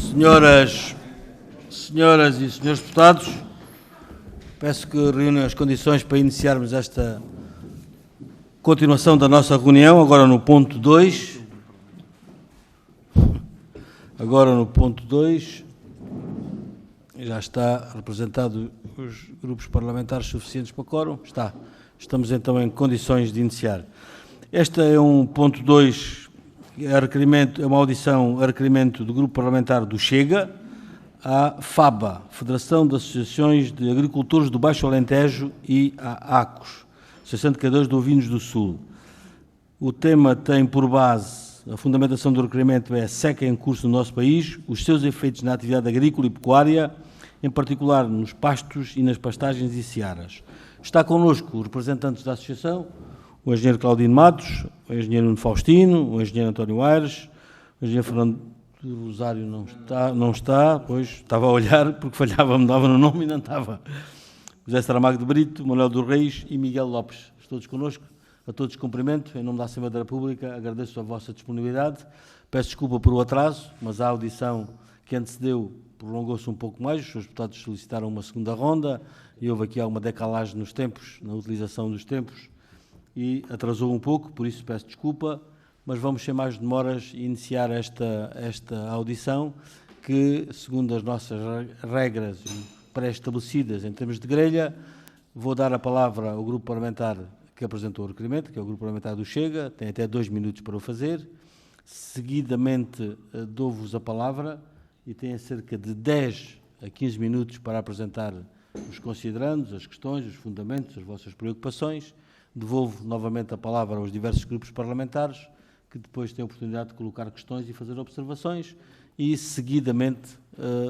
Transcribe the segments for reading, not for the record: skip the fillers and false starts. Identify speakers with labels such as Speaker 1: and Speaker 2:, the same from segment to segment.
Speaker 1: Senhoras e senhores deputados, peço que reúnam as condições para iniciarmos esta continuação da nossa reunião, agora no ponto 2. Já está representado os grupos parlamentares suficientes para quórum? Está. Estamos então em condições de iniciar. Este é um ponto 2, é uma audição a requerimento do grupo parlamentar do Chega, à FABA, Federação de Associações de Agricultores do Baixo Alentejo, e à ACOS, Associação de Criadores de Ovinos do Sul. O tema tem por base, a fundamentação do requerimento é a seca em curso no nosso país, os seus efeitos na atividade agrícola e pecuária, em particular nos pastos e nas pastagens e searas. Está connosco os representantes da Associação, o engenheiro Claudino Matos, o engenheiro Nuno Faustino, o engenheiro António Aires, o engenheiro Fernando do Rosário não está, pois estava a olhar porque falhava-me, dava no nome e não estava. José Saramago de Brito, Manuel dos Reis e Miguel Lopes, todos connosco. A todos cumprimento, em nome da Assembleia da República, agradeço a vossa disponibilidade, peço desculpa por o atraso, mas a audição que antecedeu prolongou-se um pouco mais, os seus deputados solicitaram uma segunda ronda e houve aqui alguma decalagem nos tempos, na utilização dos tempos, e atrasou um pouco, por isso peço desculpa, mas vamos sem mais demoras iniciar esta audição que, segundo as nossas regras pré-estabelecidas em termos de grelha, vou dar a palavra ao grupo parlamentar que apresentou o requerimento, que é o grupo parlamentar do Chega, tem até 2 minutos para o fazer. Seguidamente dou-vos a palavra e tem cerca de 10 a 15 minutos para apresentar os considerandos, as questões, os fundamentos, as vossas preocupações. Devolvo novamente a palavra aos diversos grupos parlamentares, que depois têm a oportunidade de colocar questões e fazer observações, e seguidamente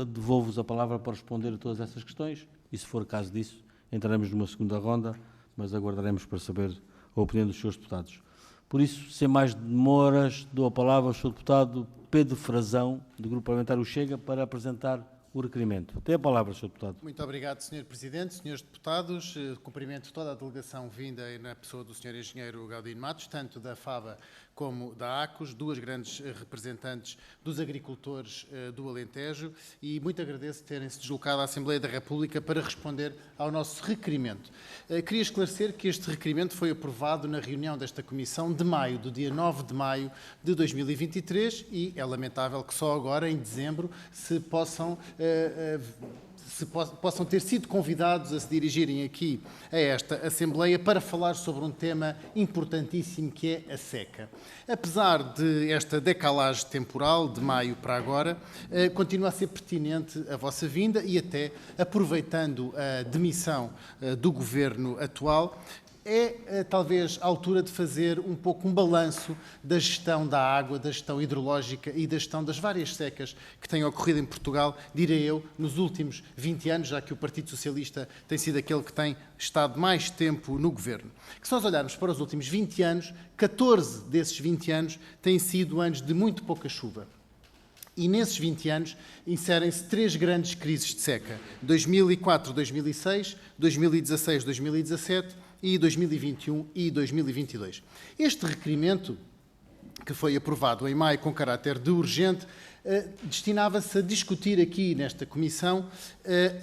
Speaker 1: devolvo-vos a palavra para responder a todas essas questões, e se for caso disso, entraremos numa segunda ronda, mas aguardaremos para saber a opinião dos senhores deputados. Por isso, sem mais demoras, dou a palavra ao senhor deputado Pedro Frazão, do Grupo Parlamentar O Chega, para apresentar o requerimento. Tem a palavra, senhor deputado.
Speaker 2: Muito obrigado, senhor Presidente, senhores deputados. Cumprimento toda a delegação vinda na pessoa do senhor engenheiro Claudino Matos, tanto da FABA como da ACOS, duas grandes representantes dos agricultores do Alentejo, e muito agradeço terem-se deslocado à Assembleia da República para responder ao nosso requerimento. Queria esclarecer que este requerimento foi aprovado na reunião desta Comissão de maio, do dia 9 de maio de 2023, e é lamentável que só agora, em dezembro, possam ter sido convidados a se dirigirem aqui a esta Assembleia para falar sobre um tema importantíssimo que é a seca. Apesar de esta decalagem temporal, de maio para agora, continua a ser pertinente a vossa vinda e até, aproveitando a demissão do Governo atual, é talvez a altura de fazer um pouco um balanço da gestão da água, da gestão hidrológica e da gestão das várias secas que têm ocorrido em Portugal, direi eu, nos últimos 20 anos, já que o Partido Socialista tem sido aquele que tem estado mais tempo no governo. Que se nós olharmos para os últimos 20 anos, 14 desses 20 anos têm sido anos de muito pouca chuva. E nesses 20 anos inserem-se 3 grandes crises de seca: 2004-2006, 2016-2017 e 2021 e 2022. Este requerimento, que foi aprovado em maio com caráter de urgente, destinava-se a discutir aqui nesta Comissão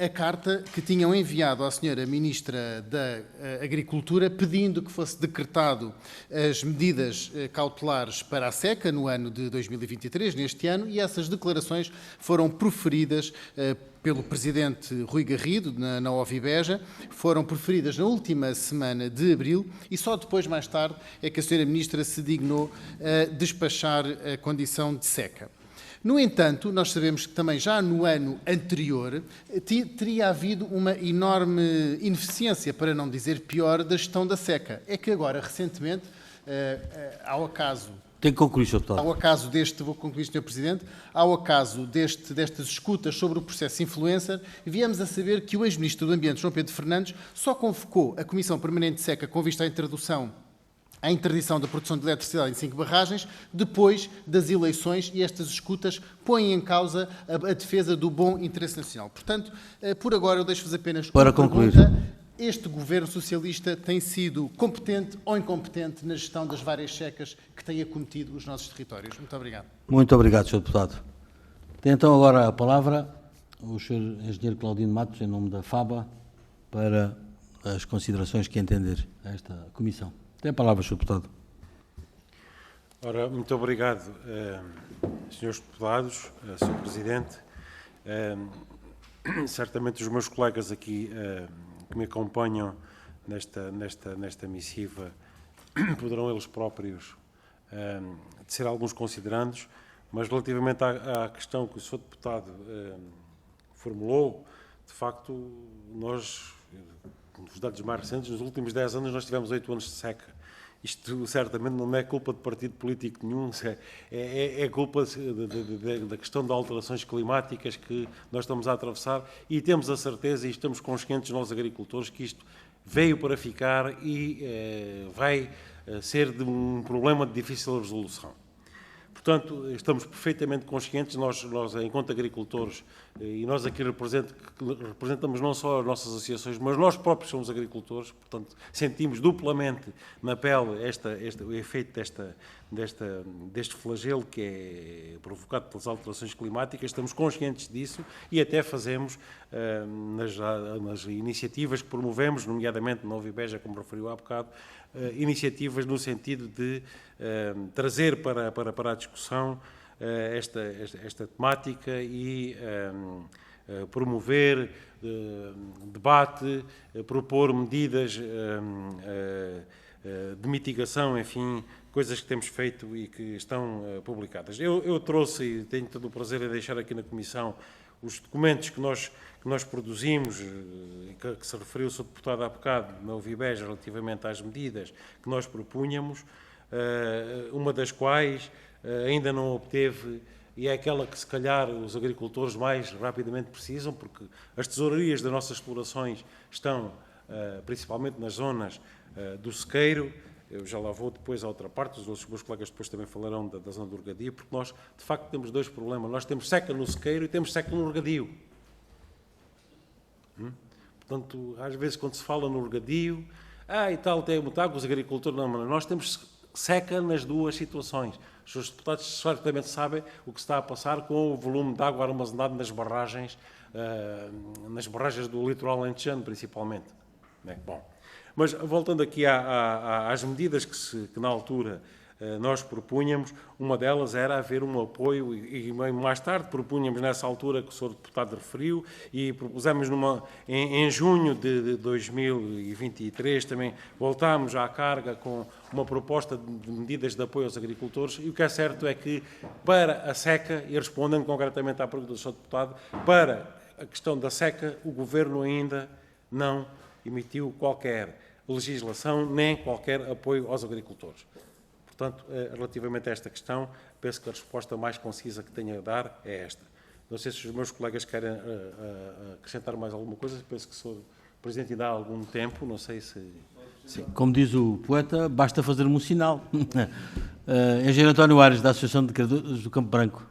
Speaker 2: a carta que tinham enviado à senhora Ministra da Agricultura pedindo que fosse decretado as medidas cautelares para a seca no ano de 2023, neste ano, e essas declarações foram proferidas pelo Presidente Rui Garrido, na Ovibeja, foram proferidas na última semana de abril e só depois, mais tarde, é que a senhora Ministra se dignou a despachar a condição de seca. No entanto, nós sabemos que também já no ano anterior teria havido uma enorme ineficiência, para não dizer pior, da gestão da seca. É que agora, recentemente, ao acaso...
Speaker 1: Tem que concluir, Sr. Deputado.
Speaker 2: Ao acaso deste, vou concluir, Sr. Presidente, ao acaso destas escutas sobre o processo influencer, viemos a saber que o ex-ministro do Ambiente, João Pedro Fernandes, só convocou a Comissão Permanente de Seca com vista à interdição da produção de eletricidade em 5 barragens, depois das eleições, e estas escutas põem em causa a defesa do bom interesse nacional. Portanto, por agora eu deixo-vos apenas
Speaker 1: para
Speaker 2: uma
Speaker 1: concluir.
Speaker 2: Pergunta. Este governo socialista tem sido competente ou incompetente na gestão das várias secas que têm acometido os nossos territórios? Muito obrigado.
Speaker 1: Muito obrigado, Sr. Deputado. Tem então agora a palavra o Sr. Engenheiro Claudino Matos, em nome da FABA, para as considerações que entender a esta comissão. Tem a palavra, Sr. Deputado.
Speaker 3: Ora, muito obrigado, senhores deputados, Sr. Presidente. Certamente os meus colegas aqui que me acompanham nesta missiva poderão eles próprios tecer alguns considerandos, mas relativamente à questão que o Sr. Deputado formulou, de facto, nós, nos dados mais recentes, nos últimos 10 anos, nós tivemos 8 anos de seca. Isto certamente não é culpa de partido político nenhum, é culpa da questão de alterações climáticas que nós estamos a atravessar, e temos a certeza e estamos conscientes, nós agricultores, que isto veio para ficar e vai ser de um problema de difícil resolução. Portanto, estamos perfeitamente conscientes, nós enquanto agricultores, e nós aqui representamos não só as nossas associações, mas nós próprios somos agricultores, portanto, sentimos duplamente na pele o efeito deste flagelo que é provocado pelas alterações climáticas, estamos conscientes disso e até fazemos, nas iniciativas que promovemos, nomeadamente na Ovibeja, como referiu há bocado, iniciativas no sentido de trazer para a discussão esta temática e promover debate, propor medidas de mitigação, enfim, coisas que temos feito e que estão publicadas. Eu trouxe, e tenho todo o prazer em deixar aqui na Comissão, os documentos que nós produzimos, que se referiu o Sr. Deputado há bocado, na Ovibeja, relativamente às medidas que nós propunhamos, uma das quais ainda não obteve, e é aquela que se calhar os agricultores mais rapidamente precisam, porque as tesourarias das nossas explorações estão principalmente nas zonas do sequeiro. Eu já lá vou depois à outra parte, os meus colegas depois também falarão da zona do regadio, porque nós, de facto, temos dois problemas. Nós temos seca no sequeiro e temos seca no regadio. Portanto, às vezes, quando se fala no regadio, e tal, tem muita água, os agricultores, não, mas nós temos seca nas duas situações. Os seus deputados certamente sabem o que se está a passar com o volume de água armazenado nas barragens do litoral alentejano, principalmente. Bom. Mas, voltando aqui às medidas que na altura nós propunhamos, uma delas era haver um apoio, e mais tarde propunhamos nessa altura que o Sr. Deputado referiu, e propusemos em junho de 2023, também voltámos à carga com uma proposta de medidas de apoio aos agricultores, e o que é certo é que, para a seca, e respondendo concretamente à pergunta do Sr. Deputado, para a questão da seca, o Governo ainda não emitiu qualquer legislação nem qualquer apoio aos agricultores. Portanto, relativamente a esta questão, penso que a resposta mais concisa que tenho a dar é esta. Não sei se os meus colegas querem acrescentar mais alguma coisa, penso que o Sr. Presidente ainda há algum tempo, não sei se... Sim.
Speaker 1: Como diz o poeta, basta fazer-me um sinal. Engenheiro António Aires, da Associação de Criadores do Campo Branco.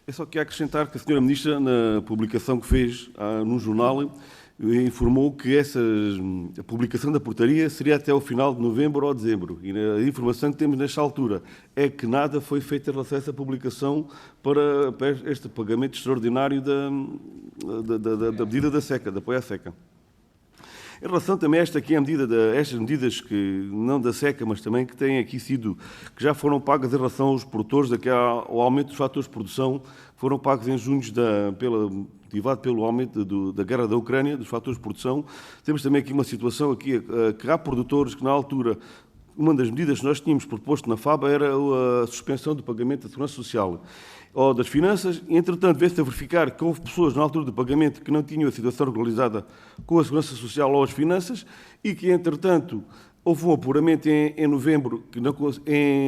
Speaker 4: É só que acrescentar que a Sra. Ministra, na publicação que fez num jornal, informou que a publicação da portaria seria até o final de novembro ou dezembro. E a informação que temos nesta altura é que nada foi feito em relação a essa publicação para este pagamento extraordinário da medida da seca, de apoio à seca. Em relação também a estas medidas que, não da seca, mas também que têm aqui sido, que já foram pagas em relação aos produtores, ao aumento dos fatores de produção, foram pagos em junho motivado pelo aumento da guerra da Ucrânia, dos fatores de produção. Temos também aqui uma situação aqui, que há produtores que na altura, uma das medidas que nós tínhamos proposto na FABA era a suspensão do pagamento da Segurança Social ou das finanças, e, entretanto, veio-se a verificar que houve pessoas na altura do pagamento que não tinham a situação regularizada com a Segurança Social ou as finanças e que, entretanto, houve um apuramento em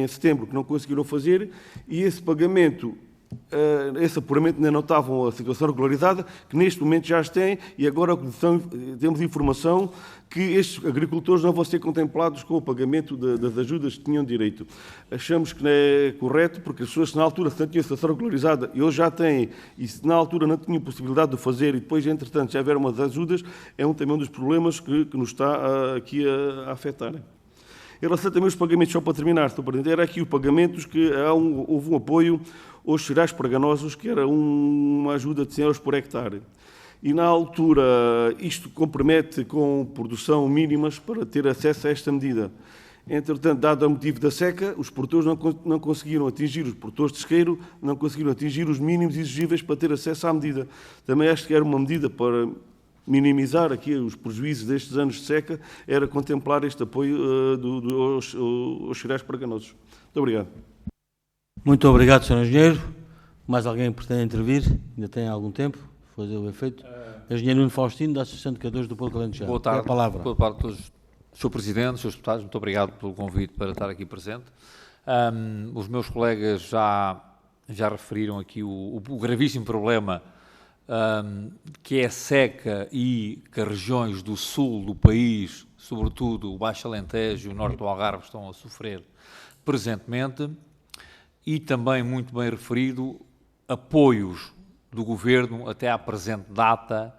Speaker 4: setembro que não conseguiram fazer, e esse pagamento, esse apuramento ainda não estavam a situação regularizada, que neste momento já as têm, e agora temos informação que estes agricultores não vão ser contemplados com o pagamento das ajudas que tinham direito. Achamos que não é correto, porque as pessoas, se na altura se não tinham a situação regularizada e hoje já têm, e se na altura não tinham possibilidade de fazer e depois, entretanto, já houver umas ajudas, é também um dos problemas que nos está aqui a afetar. Em relação também aos pagamentos, só para terminar, Sr. Presidente, era aqui os pagamentos que houve um apoio aos cereais preganosos, que era uma ajuda de 100 euros por hectare. E, na altura, isto compromete com produção mínimas para ter acesso a esta medida. Entretanto, dado o motivo da seca, os produtores não conseguiram atingir, os produtores de isqueiro não conseguiram atingir os mínimos exigíveis para ter acesso à medida. Também acho que era uma medida para minimizar aqui os prejuízos destes anos de seca, era contemplar este apoio aos cereais preganosos. Muito obrigado.
Speaker 1: Muito obrigado, Sr. Engenheiro. Mais alguém pretende intervir? Ainda tem algum tempo? Foi o efeito. Engenheiro Nuno Faustino, da Associação de Educadores do Porto Alentejano.
Speaker 5: Boa tarde.
Speaker 1: É a palavra.
Speaker 5: Boa tarde a todos. Sr. Presidente, Srs. Deputados, muito obrigado pelo convite para estar aqui presente. Os meus colegas já referiram aqui o gravíssimo problema que é a seca e que as regiões do sul do país, sobretudo o Baixo Alentejo e o Norte do Algarve, estão a sofrer presentemente, e também muito bem referido apoios do Governo até à presente data,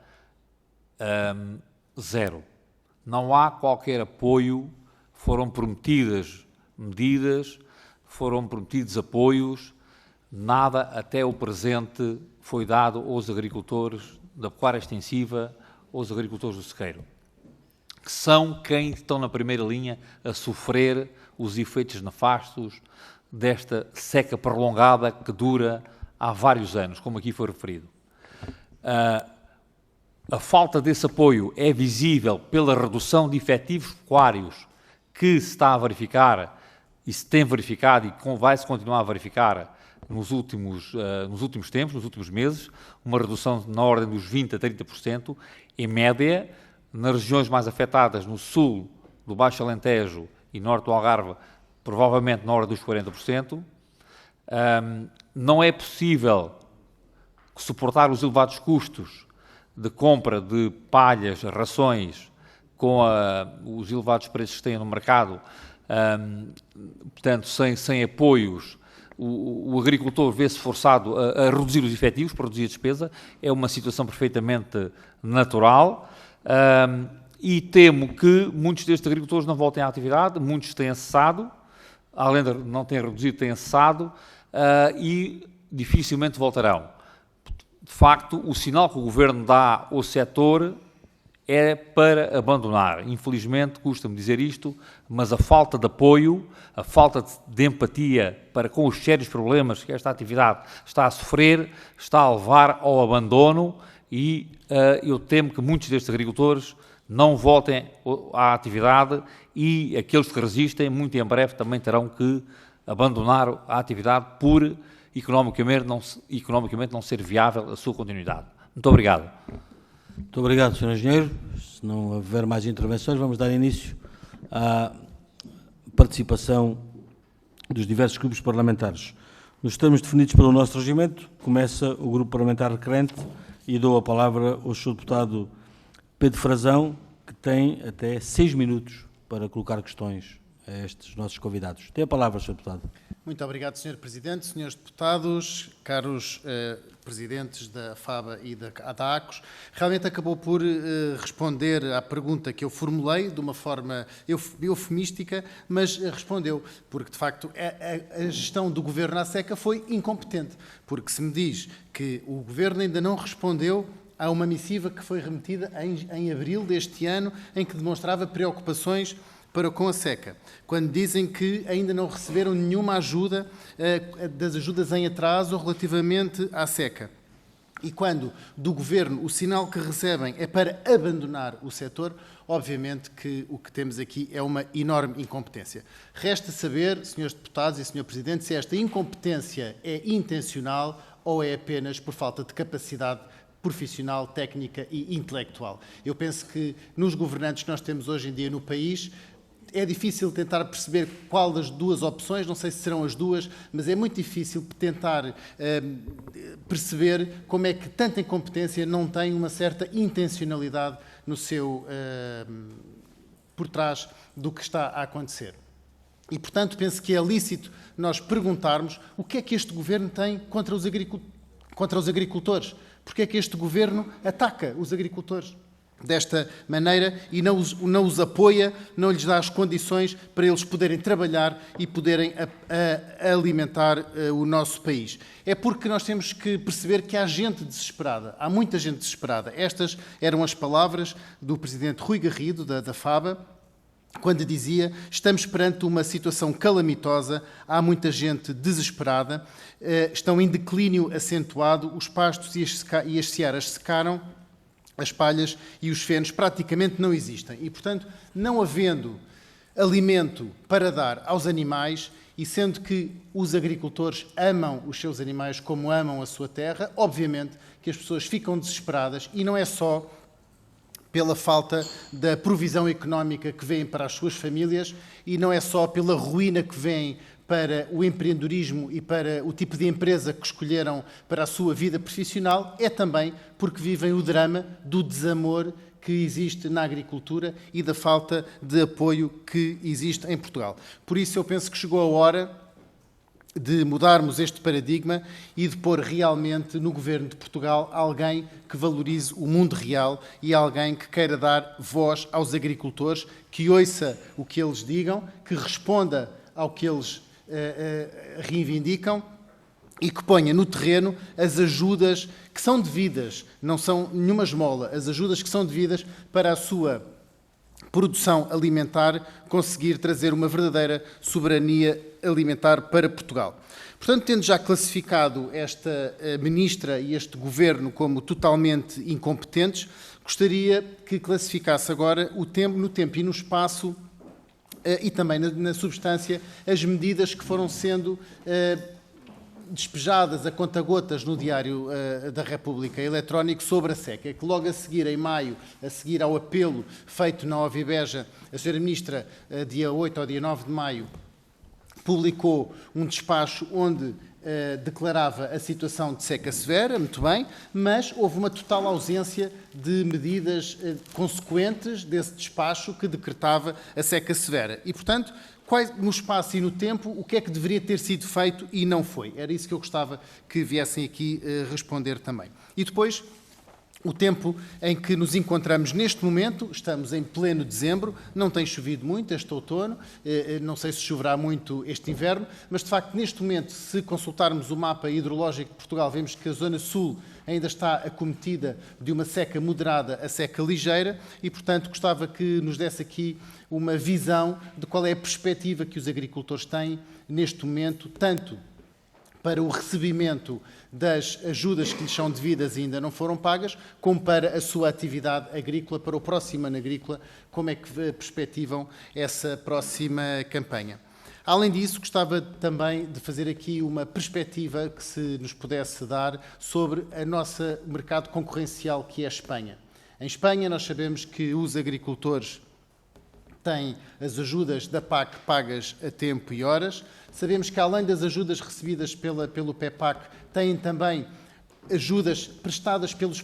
Speaker 5: zero. Não há qualquer apoio, foram prometidas medidas, foram prometidos apoios, nada até o presente foi dado aos agricultores da pecuária extensiva, aos agricultores do sequeiro, que são quem estão na primeira linha a sofrer os efeitos nefastos desta seca prolongada que dura há vários anos, como aqui foi referido. A falta desse apoio é visível pela redução de efetivos pecuários que se está a verificar e se tem verificado e vai-se continuar a verificar nos últimos tempos, nos últimos meses, uma redução na ordem dos 20% a 30%, em média, nas regiões mais afetadas, no sul do Baixo Alentejo e norte do Algarve, provavelmente na ordem dos 40%. Não é possível suportar os elevados custos de compra de palhas, rações, com os elevados preços que têm no mercado, portanto, sem apoios, o agricultor vê-se forçado a reduzir os efetivos para reduzir a despesa. É uma situação perfeitamente natural, e temo que muitos destes agricultores não voltem à atividade, muitos têm cessado, além de não terem reduzido, têm cessado, e dificilmente voltarão. De facto, o sinal que o Governo dá ao setor é para abandonar. Infelizmente, custa-me dizer isto, mas a falta de apoio, a falta de empatia para com os sérios problemas que esta atividade está a sofrer, está a levar ao abandono, e eu temo que muitos destes agricultores não voltem à atividade, e aqueles que resistem, muito em breve, também terão que abandonar a atividade por economicamente não ser viável a sua continuidade. Muito obrigado.
Speaker 1: Muito obrigado, Sr. Engenheiro. Se não houver mais intervenções, vamos dar início à participação dos diversos grupos parlamentares. Nos termos definidos pelo nosso regimento, começa o grupo parlamentar requerente e dou a palavra ao Sr. Deputado Pedro Frazão, que tem até 6 minutos para colocar questões a estes nossos convidados. Tem a palavra, Sr. Deputado.
Speaker 2: Muito obrigado, Sr. Presidente, Srs. Deputados, caros presidentes da FABA e da ADACOS. Realmente acabou por responder à pergunta que eu formulei de uma forma eufemística, mas respondeu, porque de facto a gestão do Governo à seca foi incompetente, porque se me diz que o Governo ainda não respondeu a uma missiva que foi remetida em abril deste ano, em que demonstrava preocupações para com a seca, quando dizem que ainda não receberam nenhuma ajuda das ajudas em atraso relativamente à seca. E quando do Governo o sinal que recebem é para abandonar o setor, obviamente que o que temos aqui é uma enorme incompetência. Resta saber, Srs. Deputados e Sr. Presidente, se esta incompetência é intencional ou é apenas por falta de capacidade profissional, técnica e intelectual. Eu penso que nos governantes que nós temos hoje em dia no país, é difícil tentar perceber qual das duas opções, não sei se serão as duas, mas é muito difícil tentar perceber como é que tanta incompetência não tem uma certa intencionalidade no seu, por trás do que está a acontecer. E, portanto, penso que é lícito nós perguntarmos o que é que este Governo tem contra os agricultores. Porque é que este Governo ataca os agricultores? desta maneira e não os apoia, não lhes dá as condições para eles poderem trabalhar e poderem alimentar o nosso país. É porque nós temos que perceber que há gente desesperada, há muita gente desesperada. Estas eram as palavras do presidente Rui Garrido, da FABA, quando dizia: estamos perante uma situação calamitosa, há muita gente desesperada, estão em declínio acentuado, os pastos e as searas secaram, as palhas e os fenos praticamente não existem. E, portanto, não havendo alimento para dar aos animais, e sendo que os agricultores amam os seus animais como amam a sua terra, obviamente que as pessoas ficam desesperadas, e não é só pela falta da provisão económica que vêm para as suas famílias, e não é só pela ruína que vem para o empreendedorismo e para o tipo de empresa que escolheram para a sua vida profissional, é também porque vivem o drama do desamor que existe na agricultura e da falta de apoio que existe em Portugal. Por isso eu penso que chegou a hora de mudarmos este paradigma e de pôr realmente no Governo de Portugal alguém que valorize o mundo real e alguém que queira dar voz aos agricultores, que ouça o que eles digam, que responda ao que eles reivindicam e que ponha no terreno as ajudas que são devidas, não são nenhuma esmola, as ajudas que são devidas para a sua produção alimentar conseguir trazer uma verdadeira soberania alimentar para Portugal. Portanto, tendo já classificado esta ministra e este governo como totalmente incompetentes, gostaria que classificasse agora no tempo e no espaço e também na substância as medidas que foram sendo despejadas a conta-gotas no Diário da República eletrónico sobre a seca, que logo a seguir, em maio, a seguir ao apelo feito na OVIBEJA, a Sra. Ministra, dia 8 ou dia 9 de maio, publicou um despacho onde declarava a situação de seca severa, muito bem, mas houve uma total ausência de medidas consequentes desse despacho que decretava a seca severa. E, portanto, no espaço e no tempo, o que é que deveria ter sido feito e não foi? Era isso que eu gostava que viessem aqui responder também. E depois, o tempo em que nos encontramos neste momento, estamos em pleno dezembro, não tem chovido muito este outono, não sei se choverá muito este inverno, mas de facto neste momento, se consultarmos o mapa hidrológico de Portugal, vemos que a zona sul ainda está acometida de uma seca moderada a seca ligeira e, portanto, gostava que nos desse aqui uma visão de qual é a perspectiva que os agricultores têm neste momento, tanto para o recebimento das ajudas que lhes são devidas e ainda não foram pagas, como para a sua atividade agrícola, para o próximo ano agrícola, como é que perspectivam essa próxima campanha. Além disso, gostava também de fazer aqui uma perspectiva que se nos pudesse dar sobre o nosso mercado concorrencial, que é a Espanha. Em Espanha, nós sabemos que os agricultores têm as ajudas da PAC pagas a tempo e horas. Sabemos que, além das ajudas recebidas pelo PEPAC, têm também ajudas prestadas pelo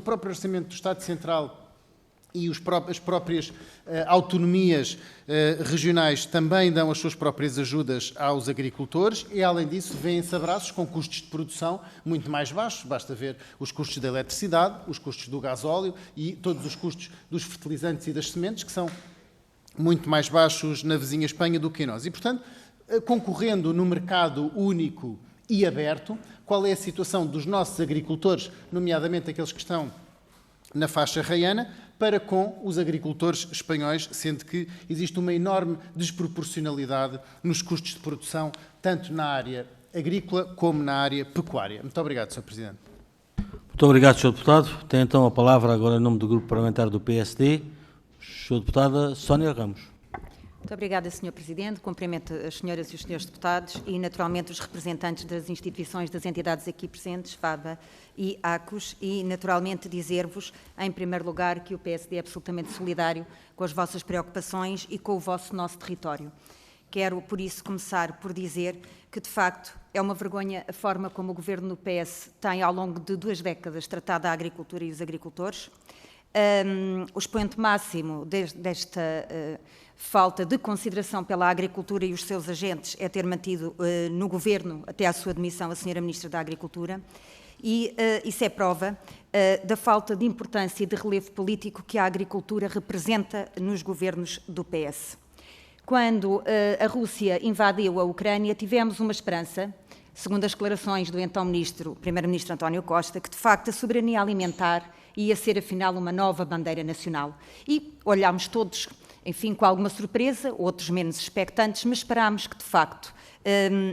Speaker 2: próprio Orçamento do Estado Central e as próprias autonomias regionais também dão as suas próprias ajudas aos agricultores e, além disso, vêm-se abraços com custos de produção muito mais baixos. Basta ver os custos da eletricidade, os custos do gasóleo e todos os custos dos fertilizantes e das sementes, que são muito mais baixos na vizinha Espanha do que em nós. E, portanto, concorrendo no mercado único e aberto, qual é a situação dos nossos agricultores, nomeadamente aqueles que estão na faixa raiana, para com os agricultores espanhóis, sendo que existe uma enorme desproporcionalidade nos custos de produção, tanto na área agrícola como na área pecuária. Muito obrigado, Sr. Presidente.
Speaker 1: Muito obrigado, Sr. Deputado. Tem então a palavra agora em nome do Grupo Parlamentar do PSD, Sra. Deputada Sónia Ramos.
Speaker 6: Muito obrigada, Sr. Presidente. Cumprimento as senhoras e os senhores deputados e, naturalmente, os representantes das instituições, das entidades aqui presentes, FABA e ACOS, e, naturalmente, dizer-vos, em primeiro lugar, que o PSD é absolutamente solidário com as vossas preocupações e com o nosso território. Quero, por isso, começar por dizer que, de facto, é uma vergonha a forma como o Governo do PS tem, ao longo de 2 décadas, tratado a agricultura e os agricultores. O expoente máximo desta falta de consideração pela agricultura e os seus agentes é ter mantido no Governo, até à sua demissão, a Sra. Ministra da Agricultura. E isso é prova da falta de importância e de relevo político que a agricultura representa nos governos do PS. Quando a Rússia invadiu a Ucrânia, tivemos uma esperança, segundo as declarações do então primeiro-ministro António Costa, que de facto a soberania alimentar ia ser afinal uma nova bandeira nacional. E olhámos todos, enfim, com alguma surpresa, outros menos expectantes, mas esperámos que de facto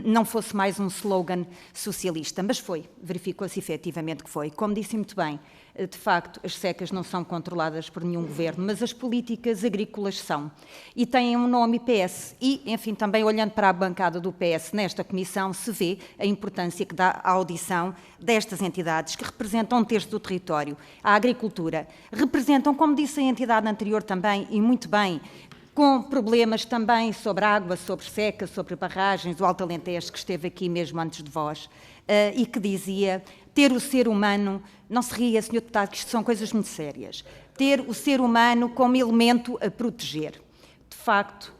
Speaker 6: não fosse mais um slogan socialista, mas foi, verificou-se efetivamente que foi. Como disse muito bem, de facto, as secas não são controladas por nenhum governo, mas as políticas agrícolas são. E têm um nome PS. E, enfim, também olhando para a bancada do PS nesta comissão, se vê a importância que dá à audição destas entidades que representam um terço do território. A agricultura representam, como disse a entidade anterior também, e muito bem, com problemas também sobre água, sobre seca, sobre barragens, o Alto Alentejo, que esteve aqui mesmo antes de vós, e que dizia ter o ser humano, não se ria, Sr. Deputado, que isto são coisas muito sérias, ter o ser humano como elemento a proteger. De facto,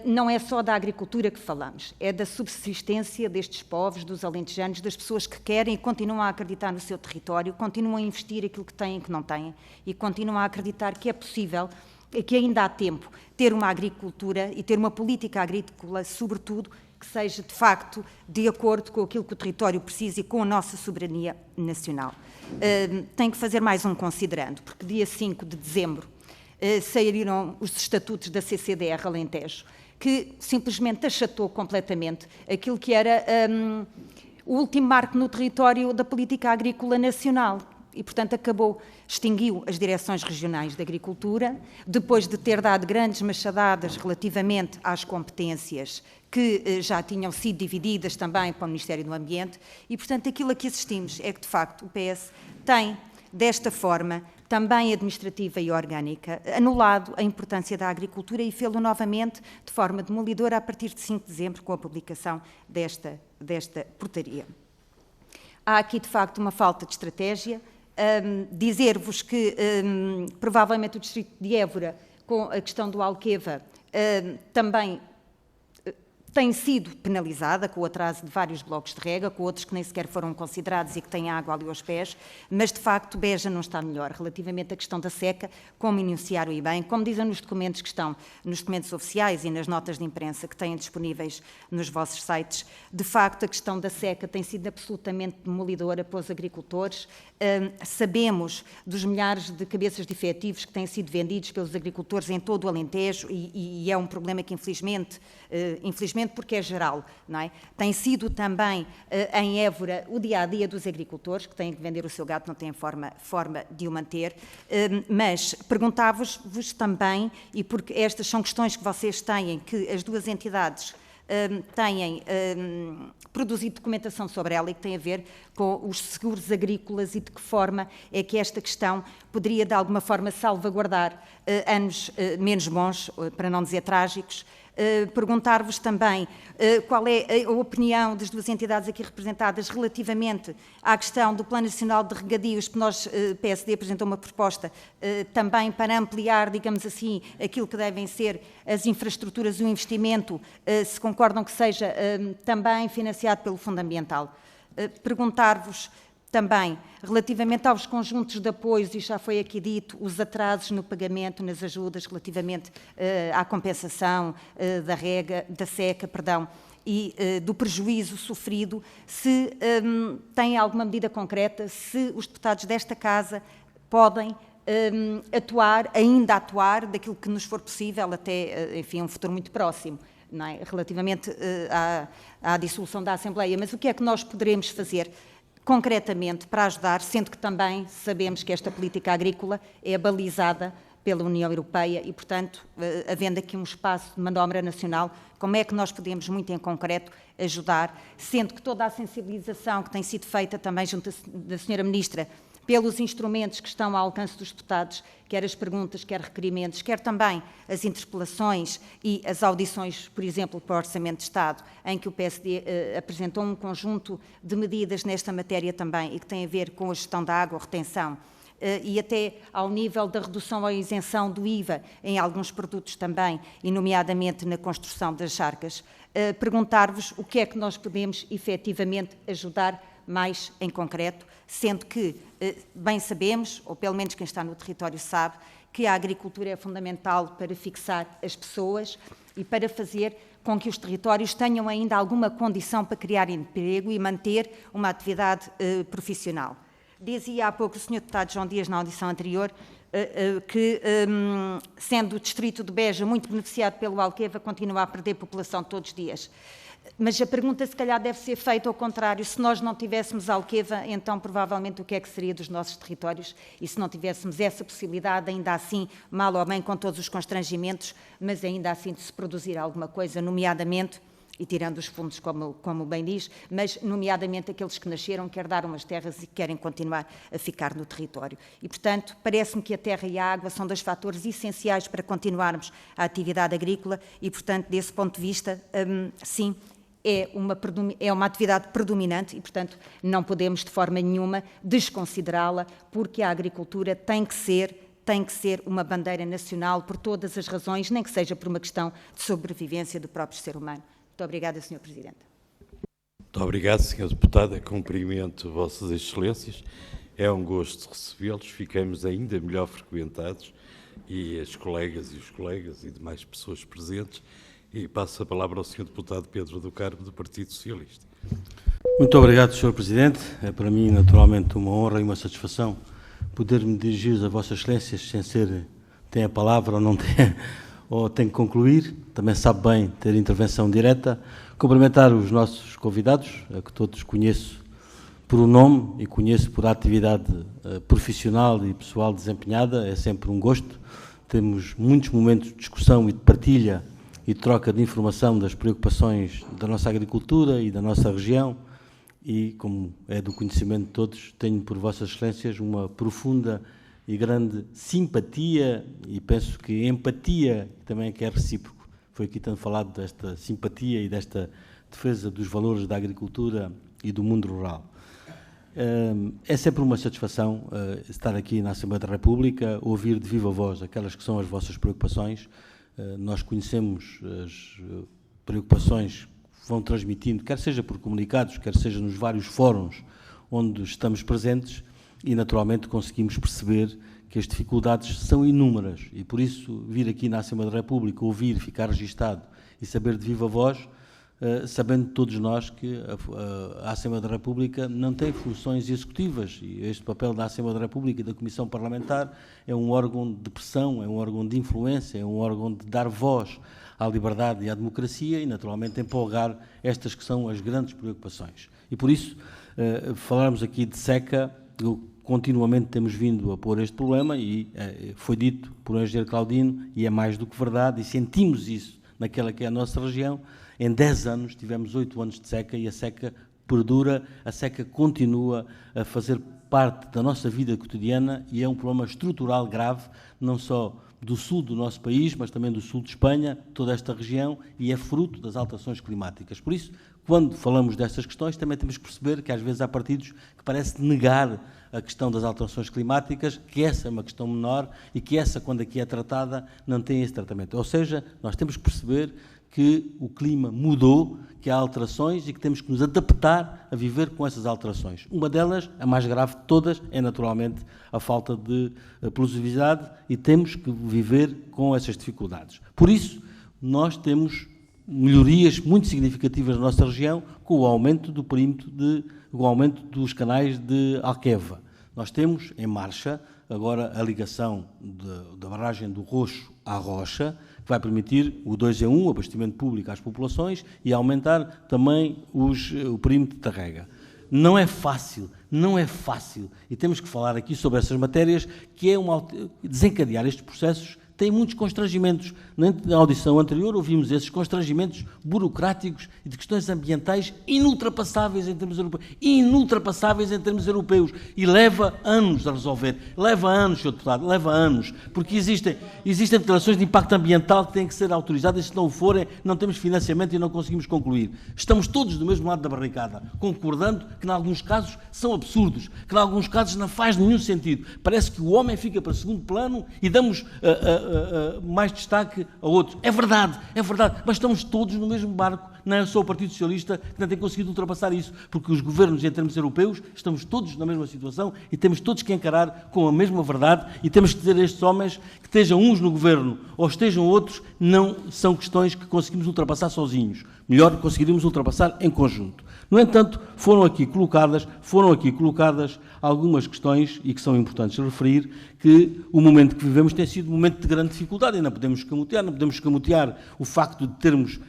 Speaker 6: não é só da agricultura que falamos, é da subsistência destes povos, dos alentejanos, das pessoas que querem e continuam a acreditar no seu território, continuam a investir aquilo que têm e que não têm, e continuam a acreditar que é possível, que ainda há tempo, ter uma agricultura e ter uma política agrícola, sobretudo, que seja, de facto, de acordo com aquilo que o território precisa e com a nossa soberania nacional. Tenho que fazer mais um considerando, porque dia 5 de dezembro saíram os estatutos da CCDR Alentejo, que simplesmente achatou completamente aquilo que era o último marco no território da política agrícola nacional. E, portanto, extinguiu as direções regionais de agricultura, depois de ter dado grandes machadadas relativamente às competências que já tinham sido divididas também para o Ministério do Ambiente, e, portanto, aquilo a que assistimos é que, de facto, o PS tem, desta forma, também administrativa e orgânica, anulado a importância da agricultura e fê-lo novamente de forma demolidora a partir de 5 de dezembro, com a publicação desta portaria. Há aqui, de facto, uma falta de estratégia. Dizer-vos que provavelmente o distrito de Évora, com a questão do Alqueva, também tem sido penalizada com o atraso de vários blocos de rega, com outros que nem sequer foram considerados e que têm água ali aos pés, mas de facto Beja não está melhor relativamente à questão da seca, como enunciaram e bem, como dizem nos documentos que estão nos documentos oficiais e nas notas de imprensa que têm disponíveis nos vossos sites. De facto, a questão da seca tem sido absolutamente demolidora para os agricultores. Sabemos dos milhares de cabeças de efetivos que têm sido vendidos pelos agricultores em todo o Alentejo e é um problema que infelizmente porque é geral, não é? Tem sido também em Évora o dia-a-dia dos agricultores que têm que vender o seu gado, não têm forma de o manter, mas perguntava-vos também, e porque estas são questões que vocês têm, que as duas entidades têm produzido documentação sobre ela e que tem a ver com os seguros agrícolas e de que forma é que esta questão poderia de alguma forma salvaguardar anos menos bons, para não dizer trágicos. Perguntar-vos também qual é a opinião das duas entidades aqui representadas relativamente à questão do Plano Nacional de Regadios, que nós, PSD, apresentou uma proposta também para ampliar, digamos assim, aquilo que devem ser as infraestruturas e o investimento, se concordam que seja também financiado pelo Fundo Ambiental. Perguntar-vos também, relativamente aos conjuntos de apoios, e já foi aqui dito, os atrasos no pagamento, nas ajudas, relativamente à compensação da seca, e do prejuízo sofrido, se têm alguma medida concreta, se os deputados desta Casa podem ainda atuar daquilo que nos for possível, até, enfim, um futuro muito próximo, não é? Relativamente à dissolução da Assembleia. Mas o que é que nós poderemos fazer concretamente para ajudar, sendo que também sabemos que esta política agrícola é balizada pela União Europeia e, portanto, havendo aqui um espaço de manobra nacional, como é que nós podemos, muito em concreto, ajudar, sendo que toda a sensibilização que tem sido feita também junto da Sra. Ministra, pelos instrumentos que estão ao alcance dos deputados, quer as perguntas, quer requerimentos, quer também as interpelações e as audições, por exemplo, para o Orçamento de Estado, em que o PSD apresentou um conjunto de medidas nesta matéria também e que tem a ver com a gestão da água, retenção, e até ao nível da redução ou isenção do IVA em alguns produtos também, e nomeadamente na construção das charcas, perguntar-vos o que é que nós podemos efetivamente ajudar mais em concreto, sendo que bem sabemos, ou pelo menos quem está no território sabe, que a agricultura é fundamental para fixar as pessoas e para fazer com que os territórios tenham ainda alguma condição para criar emprego e manter uma atividade profissional. Dizia há pouco o Sr. Deputado João Dias, na audição anterior, que, sendo o distrito de Beja muito beneficiado pelo Alqueva, continua a perder população todos os dias. Mas a pergunta, se calhar, deve ser feita ao contrário. Se nós não tivéssemos Alqueva, então, provavelmente, o que é que seria dos nossos territórios? E se não tivéssemos essa possibilidade, ainda assim, mal ou bem, com todos os constrangimentos, mas ainda assim de se produzir alguma coisa, nomeadamente, e tirando os fundos, como bem diz, mas, nomeadamente, aqueles que nasceram, que herdaram as terras e que querem continuar a ficar no território. E, portanto, parece-me que a terra e a água são dois fatores essenciais para continuarmos a atividade agrícola e, portanto, desse ponto de vista, sim, é uma atividade predominante e, portanto, não podemos de forma nenhuma desconsiderá-la, porque a agricultura tem que ser uma bandeira nacional por todas as razões, nem que seja por uma questão de sobrevivência do próprio ser humano. Muito obrigada, Sr. Presidente.
Speaker 7: Muito obrigado, Sr. Deputado. Cumprimento Vossas Excelências. É um gosto recebê-los. Ficamos ainda melhor frequentados e as colegas e os colegas e demais pessoas presentes. E passo a palavra ao Sr. Deputado Pedro do Carmo, do Partido Socialista.
Speaker 1: Muito obrigado, Sr. Presidente. É para mim, naturalmente, uma honra e uma satisfação poder-me dirigir a Vossas Excelências sem ser, tem a palavra ou não tem, ou tem que concluir. Também sabe bem ter intervenção direta. Cumprimentar os nossos convidados, a que todos conheço por o nome e conheço por a atividade profissional e pessoal desempenhada. É sempre um gosto. Temos muitos momentos de discussão e de partilha e de troca de informação das preocupações da nossa agricultura e da nossa região e, como é do conhecimento de todos, tenho por Vossas Excelências uma profunda e grande simpatia e penso que empatia também que é recíproco. Foi aqui tanto falado desta simpatia e desta defesa dos valores da agricultura e do mundo rural. É sempre uma satisfação estar aqui na Assembleia da República, ouvir de viva voz aquelas que são as vossas preocupações. Nós conhecemos as preocupações que vão transmitindo, quer seja por comunicados, quer seja nos vários fóruns onde estamos presentes e, naturalmente, conseguimos perceber que as dificuldades são inúmeras e, por isso, vir aqui na Assembleia da República, ouvir, ficar registado e saber de viva voz, sabendo todos nós que a Assembleia da República não tem funções executivas e este papel da Assembleia da República e da Comissão Parlamentar é um órgão de pressão, é um órgão de influência, é um órgão de dar voz à liberdade e à democracia e, naturalmente, empolgar estas que são as grandes preocupações. E, por isso, falarmos aqui de seca, continuamente temos vindo a pôr este problema e foi dito por o engenheiro Claudino e é mais do que verdade e sentimos isso naquela que é a nossa região. Em 10 anos, tivemos 8 anos de seca e a seca perdura, a seca continua a fazer parte da nossa vida cotidiana e é um problema estrutural grave, não só do sul do nosso país, mas também do sul de Espanha, toda esta região, e é fruto das alterações climáticas. Por isso, quando falamos destas questões, também temos que perceber que às vezes há partidos que parecem negar a questão das alterações climáticas, que essa é uma questão menor e que essa, quando aqui é tratada, não tem esse tratamento. Ou seja, nós temos que perceber que o clima mudou, que há alterações e que temos que nos adaptar a viver com essas alterações. Uma delas, a mais grave de todas, é naturalmente a falta de pluviosidade e temos que viver com essas dificuldades. Por isso, nós temos melhorias muito significativas na nossa região com o aumento do perímetro, com o aumento dos canais de Alqueva. Nós temos em marcha agora a ligação da barragem do Roxo à Rocha, que vai permitir o 2 em 1, o abastecimento público às populações e aumentar também o perímetro de rega. Não é fácil, e temos que falar aqui sobre essas matérias, que é desencadear estes processos tem muitos constrangimentos. Na audição anterior ouvimos esses constrangimentos burocráticos e de questões ambientais inultrapassáveis em termos europeus, e leva anos a resolver. Leva anos, Sr. Deputado, leva anos, porque existem declarações de impacto ambiental que têm que ser autorizadas e se não o forem, não temos financiamento e não conseguimos concluir. Estamos todos do mesmo lado da barricada, concordando que, em alguns casos, são absurdos, que, em alguns casos, não faz nenhum sentido. Parece que o homem fica para segundo plano e damos mais destaque a outros. É verdade, mas estamos todos no mesmo barco, não é só o Partido Socialista que não tem conseguido ultrapassar isso, porque os governos em termos europeus estamos todos na mesma situação e temos todos que encarar com a mesma verdade e temos que dizer a estes homens que estejam uns no governo ou estejam outros, não são questões que conseguimos ultrapassar sozinhos. Melhor conseguiríamos ultrapassar em conjunto. No entanto, foram aqui colocadas algumas questões, e que são importantes referir, que o momento que vivemos tem sido um momento de grande dificuldade e não podemos escamotear o facto de termos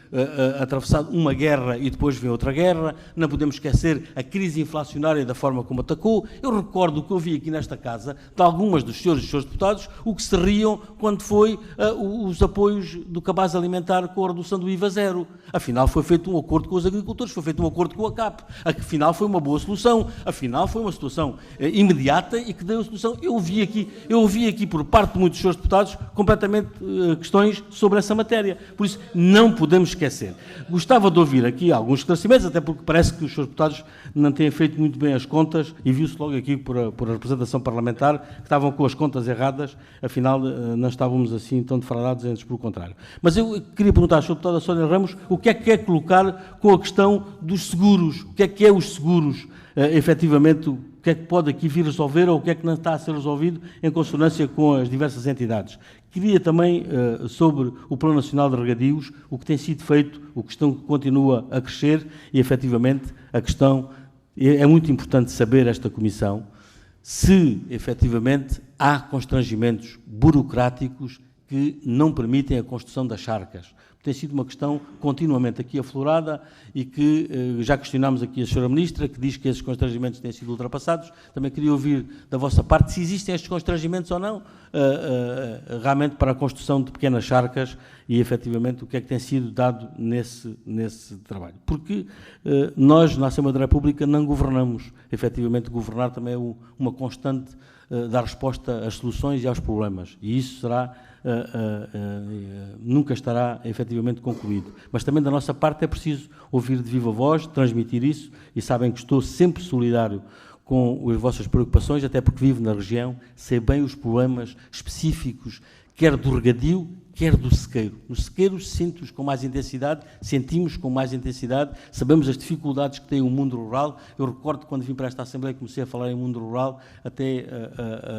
Speaker 1: atravessado uma guerra e depois vem outra guerra, não podemos esquecer a crise inflacionária da forma como atacou. Eu recordo o que eu vi aqui nesta casa de algumas dos senhores e dos seus deputados, o que se riam quando foi os apoios do cabaz alimentar com a redução do IVA zero. Afinal, foi feito um acordo com os agricultores, foi feito um acordo com a CAP. Afinal, foi uma boa solução. Afinal, foi uma situação imediata e que deu a solução. Eu ouvi aqui por parte de muitos dos seus deputados completamente questões sobre essa matéria. Por isso, não podemos esquecer. Gostava de ouvir aqui alguns esclarecimentos, até porque parece que os seus deputados não têm feito muito bem as contas, e viu-se logo aqui por a representação parlamentar que estavam com as contas erradas, afinal não estávamos assim tão defraudados, antes pelo contrário. Mas eu queria perguntar à sua deputada Sónia Ramos o que é que quer colocar com a questão dos seguros, o que é os seguros, efetivamente, o que é que pode aqui vir resolver ou o que é que não está a ser resolvido em consonância com as diversas entidades. Queria também, sobre o Plano Nacional de Regadios, o que tem sido feito, o que continua a crescer e, efetivamente, a questão, é muito importante saber esta Comissão, se, efetivamente, há constrangimentos burocráticos que não permitem a construção das charcas. Tem sido uma questão continuamente aqui aflorada e que já questionámos aqui a Sra. Ministra, que diz que esses constrangimentos têm sido ultrapassados. Também queria ouvir da vossa parte se existem estes constrangimentos ou não, realmente para a construção de pequenas charcas e, efetivamente, o que é que tem sido dado nesse trabalho. Porque nós, na Assembleia da República, não governamos. Efetivamente, governar também é uma constante dar resposta às soluções e aos problemas. E isso será... nunca estará efetivamente concluído. Mas também da nossa parte é preciso ouvir de viva voz, transmitir isso, e sabem que estou sempre solidário com as vossas preocupações, até porque vivo na região, sei bem os problemas específicos, quer do regadio, quer do sequeiro. Nos sequeiros sentimos com mais intensidade, sabemos as dificuldades que tem o mundo rural. Eu recordo quando vim para esta Assembleia comecei a falar em mundo rural, até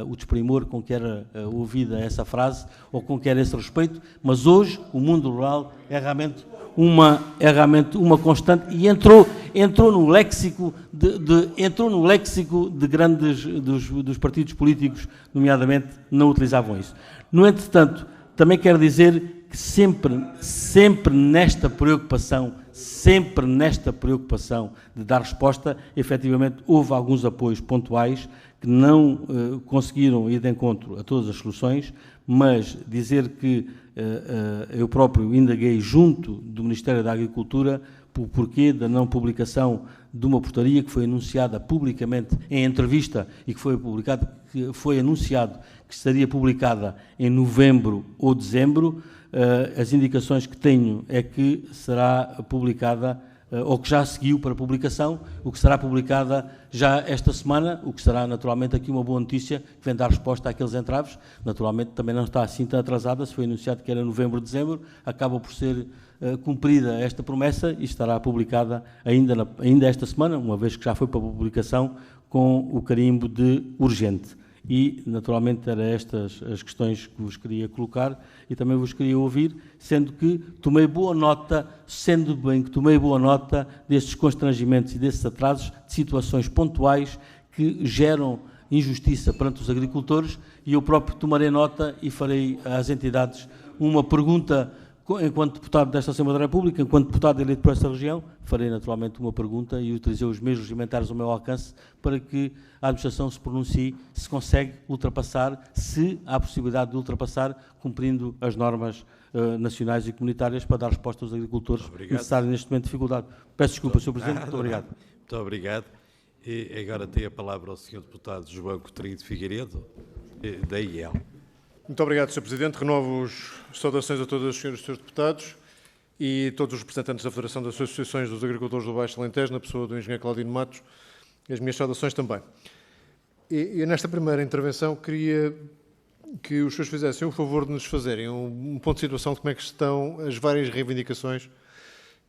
Speaker 1: o desprimor com que era ouvida essa frase, ou com que era esse respeito, mas hoje o mundo rural é realmente uma constante e entrou no léxico de grandes dos partidos políticos, nomeadamente, não utilizavam isso. No entretanto, também quero dizer que sempre nesta preocupação de dar resposta, efetivamente houve alguns apoios pontuais que não conseguiram ir de encontro a todas as soluções, mas dizer que eu próprio indaguei junto do Ministério da Agricultura o porquê da não publicação de uma portaria que foi anunciada publicamente em entrevista e que foi anunciado que estaria publicada em novembro ou dezembro. As indicações que tenho é que será publicada, ou que já seguiu para publicação, o que será publicada já esta semana, o que será naturalmente aqui uma boa notícia, que vem dar resposta àqueles entraves. Naturalmente também não está assim tão atrasada, se foi anunciado que era novembro, dezembro, acaba por ser cumprida esta promessa e estará publicada ainda esta semana, uma vez que já foi para publicação, com o carimbo de urgente. E, naturalmente, eram estas as questões que vos queria colocar e também vos queria ouvir, sendo que tomei boa nota destes constrangimentos e desses atrasos, de situações pontuais que geram injustiça perante os agricultores, e eu próprio tomarei nota e farei às entidades uma pergunta. Enquanto deputado desta Assembleia da República, enquanto deputado eleito por esta região, farei naturalmente uma pergunta e utilizei os meios regimentais ao meu alcance para que a administração se pronuncie se consegue ultrapassar, se há possibilidade de ultrapassar, cumprindo as normas nacionais e comunitárias para dar resposta aos agricultores necessários neste momento de dificuldade. Peço desculpa, Sr. Presidente. Muito obrigado.
Speaker 7: Muito obrigado. E agora tem a palavra o Sr. Deputado João Coutinho de Figueiredo, da IEL.
Speaker 8: Muito obrigado, Sr. Presidente. Renovo as saudações a todas as senhoras e senhores deputados e todos os representantes da Federação das Associações dos Agricultores do Baixo Alentejo, na pessoa do Engenheiro Claudino Matos, e as minhas saudações também. E nesta primeira intervenção queria que os senhores fizessem o favor de nos fazerem um ponto de situação de como é que estão as várias reivindicações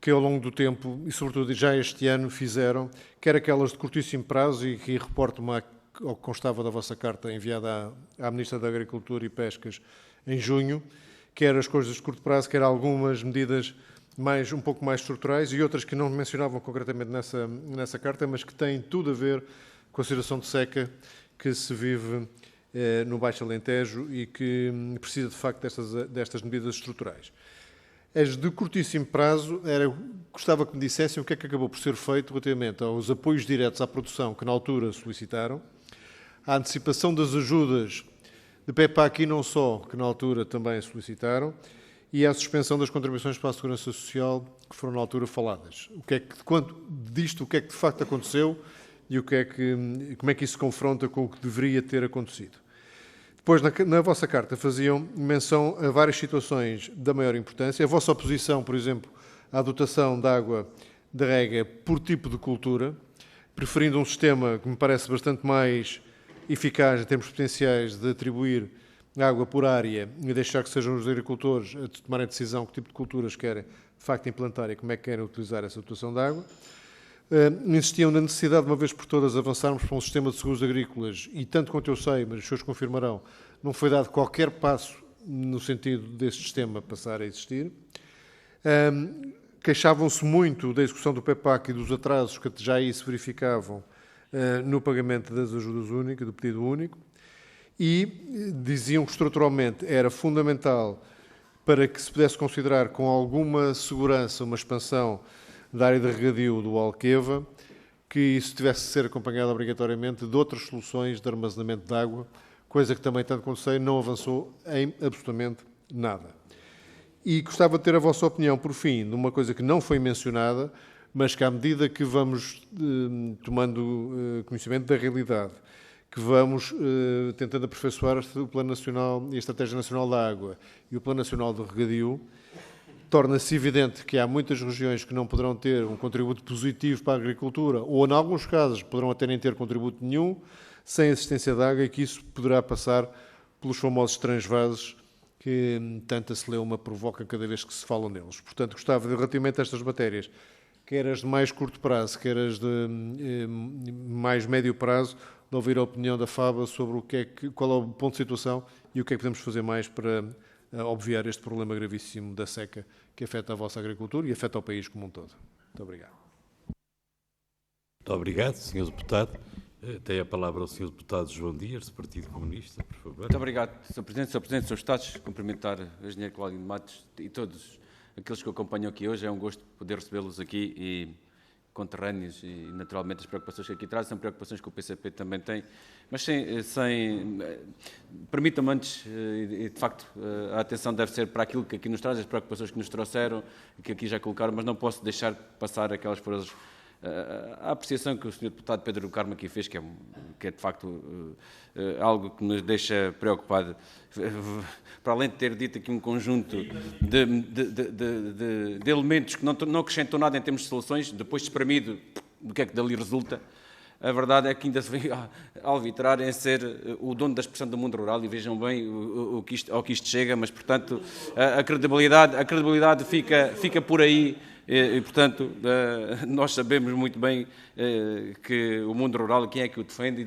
Speaker 8: que ao longo do tempo, e sobretudo já este ano, fizeram, quer aquelas de curtíssimo prazo, e que reporto-me ao que constava da vossa carta enviada à Ministra da Agricultura e Pescas em junho, quer as coisas de curto prazo, quer algumas medidas um pouco mais estruturais e outras que não mencionavam concretamente nessa carta, mas que têm tudo a ver com a situação de seca que se vive no Baixo Alentejo e que precisa, de facto, destas medidas estruturais. As de curtíssimo prazo, gostava que me dissessem o que é que acabou por ser feito relativamente aos apoios diretos à produção que na altura solicitaram, à antecipação das ajudas de PEPAC e não só, que na altura também solicitaram, e à suspensão das contribuições para a Segurança Social que foram na altura faladas. O que é que de facto aconteceu e como é que isso se confronta com o que deveria ter acontecido. Depois, na vossa carta, faziam menção a várias situações da maior importância. A vossa oposição, por exemplo, à dotação de água de rega por tipo de cultura, preferindo um sistema que me parece bastante mais eficaz em termos potenciais de atribuir água por área e deixar que sejam os agricultores a tomarem decisão que tipo de culturas querem, de facto, implantar e como é que querem utilizar essa dotação de água. Insistiam na necessidade, de uma vez por todas, avançarmos para um sistema de seguros agrícolas e, tanto quanto eu sei, mas os senhores confirmarão, não foi dado qualquer passo no sentido desse sistema passar a existir. Queixavam-se muito da execução do PEPAC e dos atrasos que já aí se verificavam no pagamento das ajudas únicas, do pedido único, e diziam que estruturalmente era fundamental para que se pudesse considerar com alguma segurança uma expansão da área de regadio do Alqueva, que isso tivesse de ser acompanhado obrigatoriamente de outras soluções de armazenamento de água, coisa que também, tanto quanto sei, não avançou em absolutamente nada. E gostava de ter a vossa opinião, por fim, de uma coisa que não foi mencionada, mas que à medida que vamos tomando conhecimento da realidade, que vamos tentando aperfeiçoar o Plano Nacional e a Estratégia Nacional da Água e o Plano Nacional do Regadio, torna-se evidente que há muitas regiões que não poderão ter um contributo positivo para a agricultura, ou, em alguns casos, poderão até nem ter contributo nenhum, sem assistência de água, e que isso poderá passar pelos famosos transvases que tanta celeuma provoca cada vez que se fala neles. Portanto, gostava, relativamente a estas matérias, quer as de mais curto prazo, quer as de mais médio prazo, de ouvir a opinião da FABA sobre qual é o ponto de situação e o que é que podemos fazer mais para obviar este problema gravíssimo da seca que afeta a vossa agricultura e afeta o país como um todo. Muito obrigado.
Speaker 7: Muito obrigado, Sr. Deputado. Tem a palavra o Sr. Deputado João Dias, do Partido Comunista, por favor.
Speaker 9: Muito obrigado, Sr. Presidente. Sr. Presidente, Srs. Deputados, cumprimentar o Engenheiro Cláudio de Matos e todos aqueles que o acompanham aqui hoje. É um gosto poder recebê-los aqui e conterrâneos e, naturalmente, as preocupações que aqui trazem são preocupações que o PCP também tem, mas permitam-me antes, e de facto a atenção deve ser para aquilo que aqui nos traz, as preocupações que nos trouxeram, que aqui já colocaram, mas não posso deixar passar aquelas coisas, a apreciação que o Sr. Deputado Pedro do Carmo aqui fez, que é de facto algo que nos deixa preocupado, para além de ter dito aqui um conjunto de elementos que não acrescentam nada em termos de soluções, depois de espremido, do que é que dali resulta, a verdade é que ainda se vem a alvitrar em ser o dono da expressão do mundo rural, e vejam bem ao que isto chega, mas, portanto, a credibilidade fica por aí. E, portanto, nós sabemos muito bem que o mundo rural, quem é que o defende e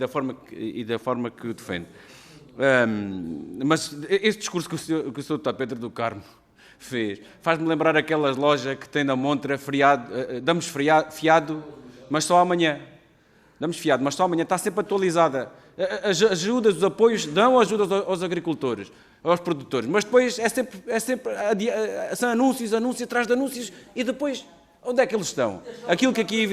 Speaker 9: da forma que o defende. Mas esse discurso que o Sr. Deputado Pedro do Carmo fez faz-me lembrar aquelas lojas que tem na montra, damos fiado, mas só amanhã. Damos fiado, mas só amanhã. Está sempre atualizada. As ajudas, os apoios, dão ajudas aos agricultores, aos produtores, mas depois são anúncios atrás de anúncios, e depois, onde é que eles estão? Aquilo que aqui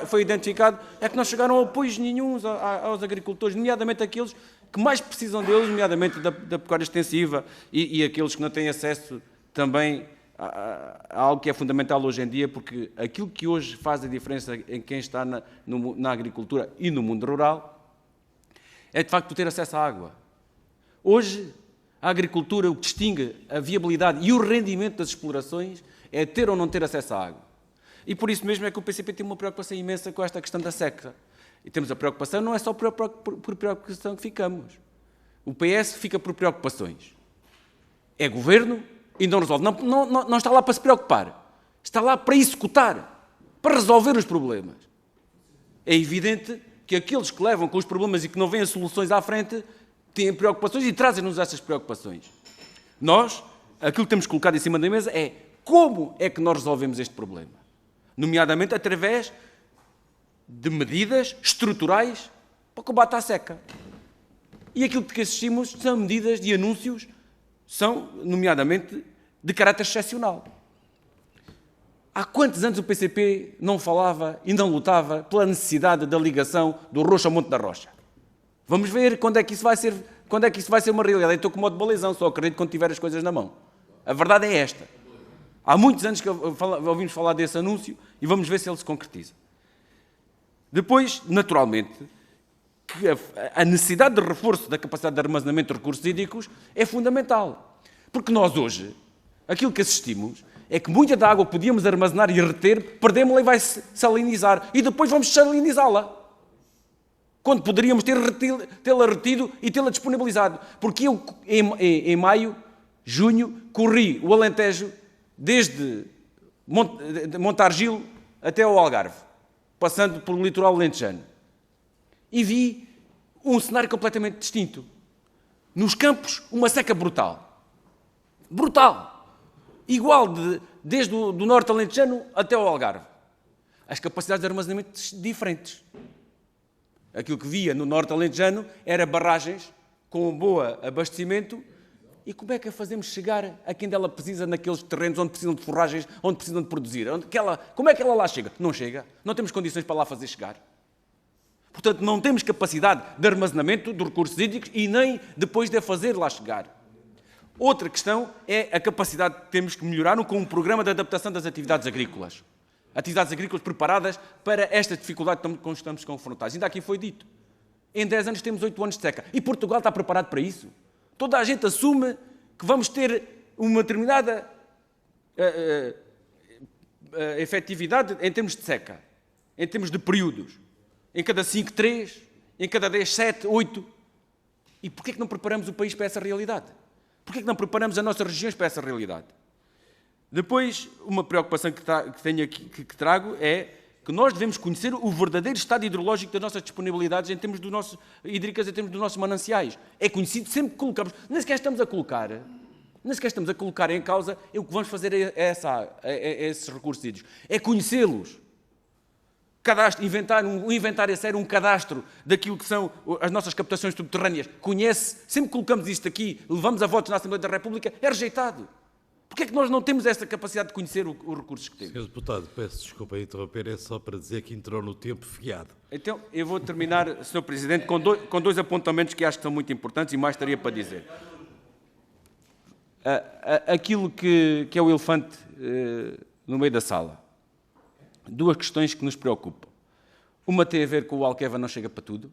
Speaker 9: foi identificado é que não chegaram a apoios nenhuns aos agricultores, nomeadamente aqueles que mais precisam deles, nomeadamente da pecuária extensiva e aqueles que não têm acesso também a algo que é fundamental hoje em dia, porque aquilo que hoje faz a diferença em quem está na agricultura e no mundo rural é, de facto, ter acesso à água. Hoje, a agricultura, o que distingue a viabilidade e o rendimento das explorações é ter ou não ter acesso à água. E por isso mesmo é que o PCP tem uma preocupação imensa com esta questão da seca. E temos a preocupação, não é só por preocupação que ficamos. O PS fica por preocupações. É governo e não resolve. Não está lá para se preocupar. Está lá para executar, para resolver os problemas. É evidente que aqueles que levam com os problemas e que não veem as soluções à frente têm preocupações e trazem-nos essas preocupações. Nós, aquilo que temos colocado em cima da mesa é como é que nós resolvemos este problema. Nomeadamente através de medidas estruturais para o combate à seca. E aquilo que assistimos são medidas de anúncios, são, nomeadamente, de caráter excepcional. Há quantos anos o PCP não falava e não lutava pela necessidade da ligação do Roxo ao Monte da Rocha? Vamos ver quando é que isso vai ser uma realidade. Eu estou com modo de balezão, só acredito quando tiver as coisas na mão. A verdade é esta. Há muitos anos que ouvimos falar desse anúncio e vamos ver se ele se concretiza. Depois, naturalmente, que a necessidade de reforço da capacidade de armazenamento de recursos hídricos é fundamental. Porque nós hoje, aquilo que assistimos é que muita da água que podíamos armazenar e reter, perdemos-la e vai salinizar. E depois vamos salinizá-la. Quando poderíamos tê-la retido e tê-la disponibilizado. Porque eu, em maio, junho, corri o Alentejo desde Montargil até ao Algarve, passando pelo litoral alentejano. E vi um cenário completamente distinto. Nos campos, uma seca brutal. Brutal. Igual desde o norte alentejano até ao Algarve. As capacidades de armazenamento diferentes. Aquilo que via no norte alentejano era barragens com um bom abastecimento. E como é que a fazemos chegar a quem dela precisa naqueles terrenos onde precisam de forragens, onde precisam de produzir? Como é que ela lá chega? Não chega. Não temos condições para lá fazer chegar. Portanto, não temos capacidade de armazenamento de recursos hídricos e nem depois de a fazer lá chegar. Outra questão é a capacidade que temos que melhorar com um programa de adaptação das atividades agrícolas. Atividades agrícolas preparadas para esta dificuldade que estamos confrontados. Ainda aqui foi dito. Em 10 anos temos 8 anos de seca. E Portugal está preparado para isso? Toda a gente assume que vamos ter uma determinada efetividade em termos de seca, em termos de períodos. Em cada 5, 3, em cada 10, 7, 8. E porquê que não preparamos o país para essa realidade? Porquê que não preparamos as nossas regiões para essa realidade? Depois, uma preocupação que trago é que nós devemos conhecer o verdadeiro estado hidrológico das nossas disponibilidades em termos hídricas, em termos dos nossos mananciais. É conhecido, sempre que colocamos. Nem sequer estamos a colocar em causa o que vamos fazer a esses recursos hídricos. É conhecê-los. Um inventário a sério, um cadastro daquilo que são as nossas captações subterrâneas. Conhece, sempre que colocamos isto aqui, levamos a votos na Assembleia da República, é rejeitado. Porquê é que nós não temos essa capacidade de conhecer os recursos que temos?
Speaker 7: Sr. Deputado, peço desculpa a interromper, é só para dizer que entrou no tempo fiado.
Speaker 9: Então, eu vou terminar, Sr. Presidente, com dois apontamentos que acho que são muito importantes e mais estaria para dizer. Aquilo que é o elefante no meio da sala. Duas questões que nos preocupam. Uma tem a ver com o Alqueva não chega para tudo,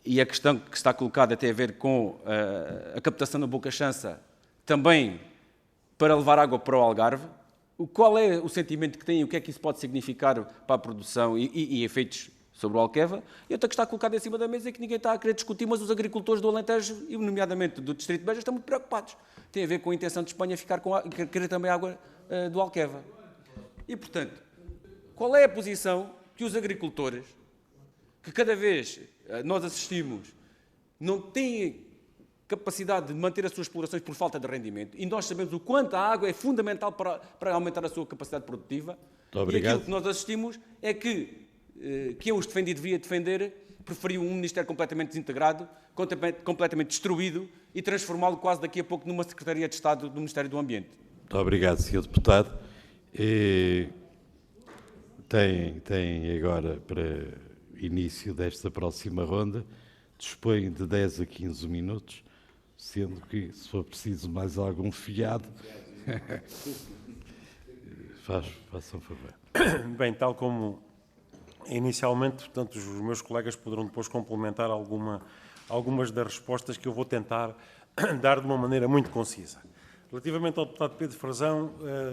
Speaker 9: e a questão que está colocada tem a ver com a captação da Boca Chança, também para levar água para o Algarve. Qual é o sentimento que tem e o que é que isso pode significar para a produção e efeitos sobre o Alqueva? E outra que está colocada em cima da mesa é que ninguém está a querer discutir, mas os agricultores do Alentejo, e nomeadamente do Distrito de Beja, estão muito preocupados. Tem a ver com a intenção de Espanha ficar querer também água do Alqueva. E, portanto, qual é a posição que os agricultores, que cada vez nós assistimos, não têm capacidade de manter as suas explorações por falta de rendimento, e nós sabemos o quanto a água é fundamental para aumentar a sua capacidade produtiva.
Speaker 7: Muito obrigado.
Speaker 9: E aquilo que nós assistimos é que quem os defende e devia defender preferiu um Ministério completamente desintegrado, completamente destruído, e transformá-lo quase daqui a pouco numa Secretaria de Estado do Ministério do Ambiente.
Speaker 7: Muito obrigado, Sr. Deputado. Tem agora, para início desta próxima ronda, dispõe de 10 a 15 minutos, sendo que, se for preciso mais algum fiado, façam favor.
Speaker 3: Bem, tal como inicialmente, portanto, os meus colegas poderão depois complementar algumas das respostas que eu vou tentar dar de uma maneira muito concisa. Relativamente ao deputado Pedro Frazão,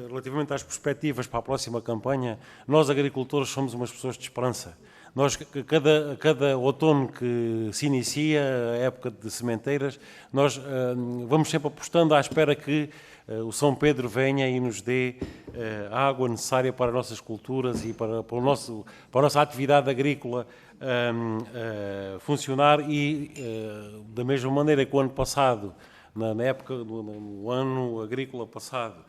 Speaker 3: relativamente às perspectivas para a próxima campanha, nós agricultores somos umas pessoas de esperança. Nós, cada outono que se inicia, a época de sementeiras, nós vamos sempre apostando à espera que o São Pedro venha e nos dê a água necessária para as nossas culturas e para a nossa atividade agrícola funcionar e, da mesma maneira que o ano passado, na época do ano agrícola passado,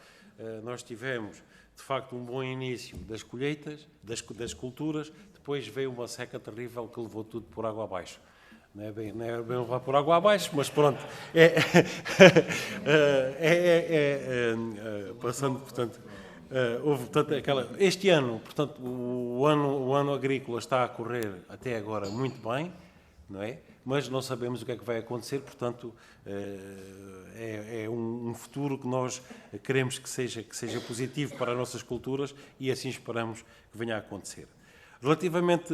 Speaker 3: nós tivemos, de facto, um bom início das colheitas, das culturas, depois veio uma seca terrível que levou tudo por água abaixo. Não é bem levar por água abaixo, mas pronto. Passando, portanto, houve, portanto, este ano, portanto, o ano agrícola está a correr até agora muito bem, não é? Mas não sabemos o que é que vai acontecer, portanto, é um futuro que nós queremos que seja positivo para as nossas culturas e assim esperamos que venha a acontecer. Relativamente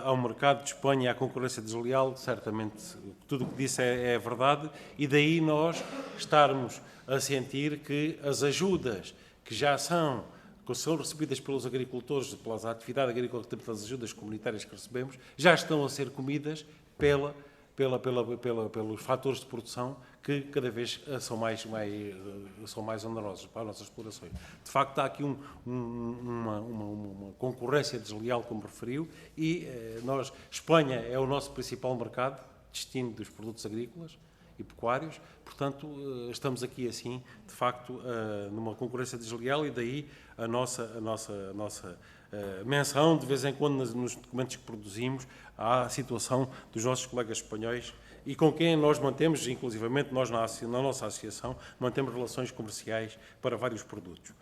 Speaker 3: ao mercado de Espanha e à concorrência desleal, certamente tudo o que disse é verdade, e daí nós estarmos a sentir que as ajudas que são recebidas pelos agricultores, pela atividade agrícola, as ajudas comunitárias que recebemos, já estão a ser comidas pelos fatores de produção que cada vez são mais onerosos para as nossas explorações. De facto, há aqui uma concorrência desleal, como referiu, e Espanha é o nosso principal mercado, destino dos produtos agrícolas e pecuários, portanto, estamos aqui assim, de facto, numa concorrência desleal e daí a nossa menção, de vez em quando, nos documentos que produzimos, à situação dos nossos colegas espanhóis e com quem nós mantemos, inclusivamente nós na nossa associação, mantemos relações comerciais para vários produtos.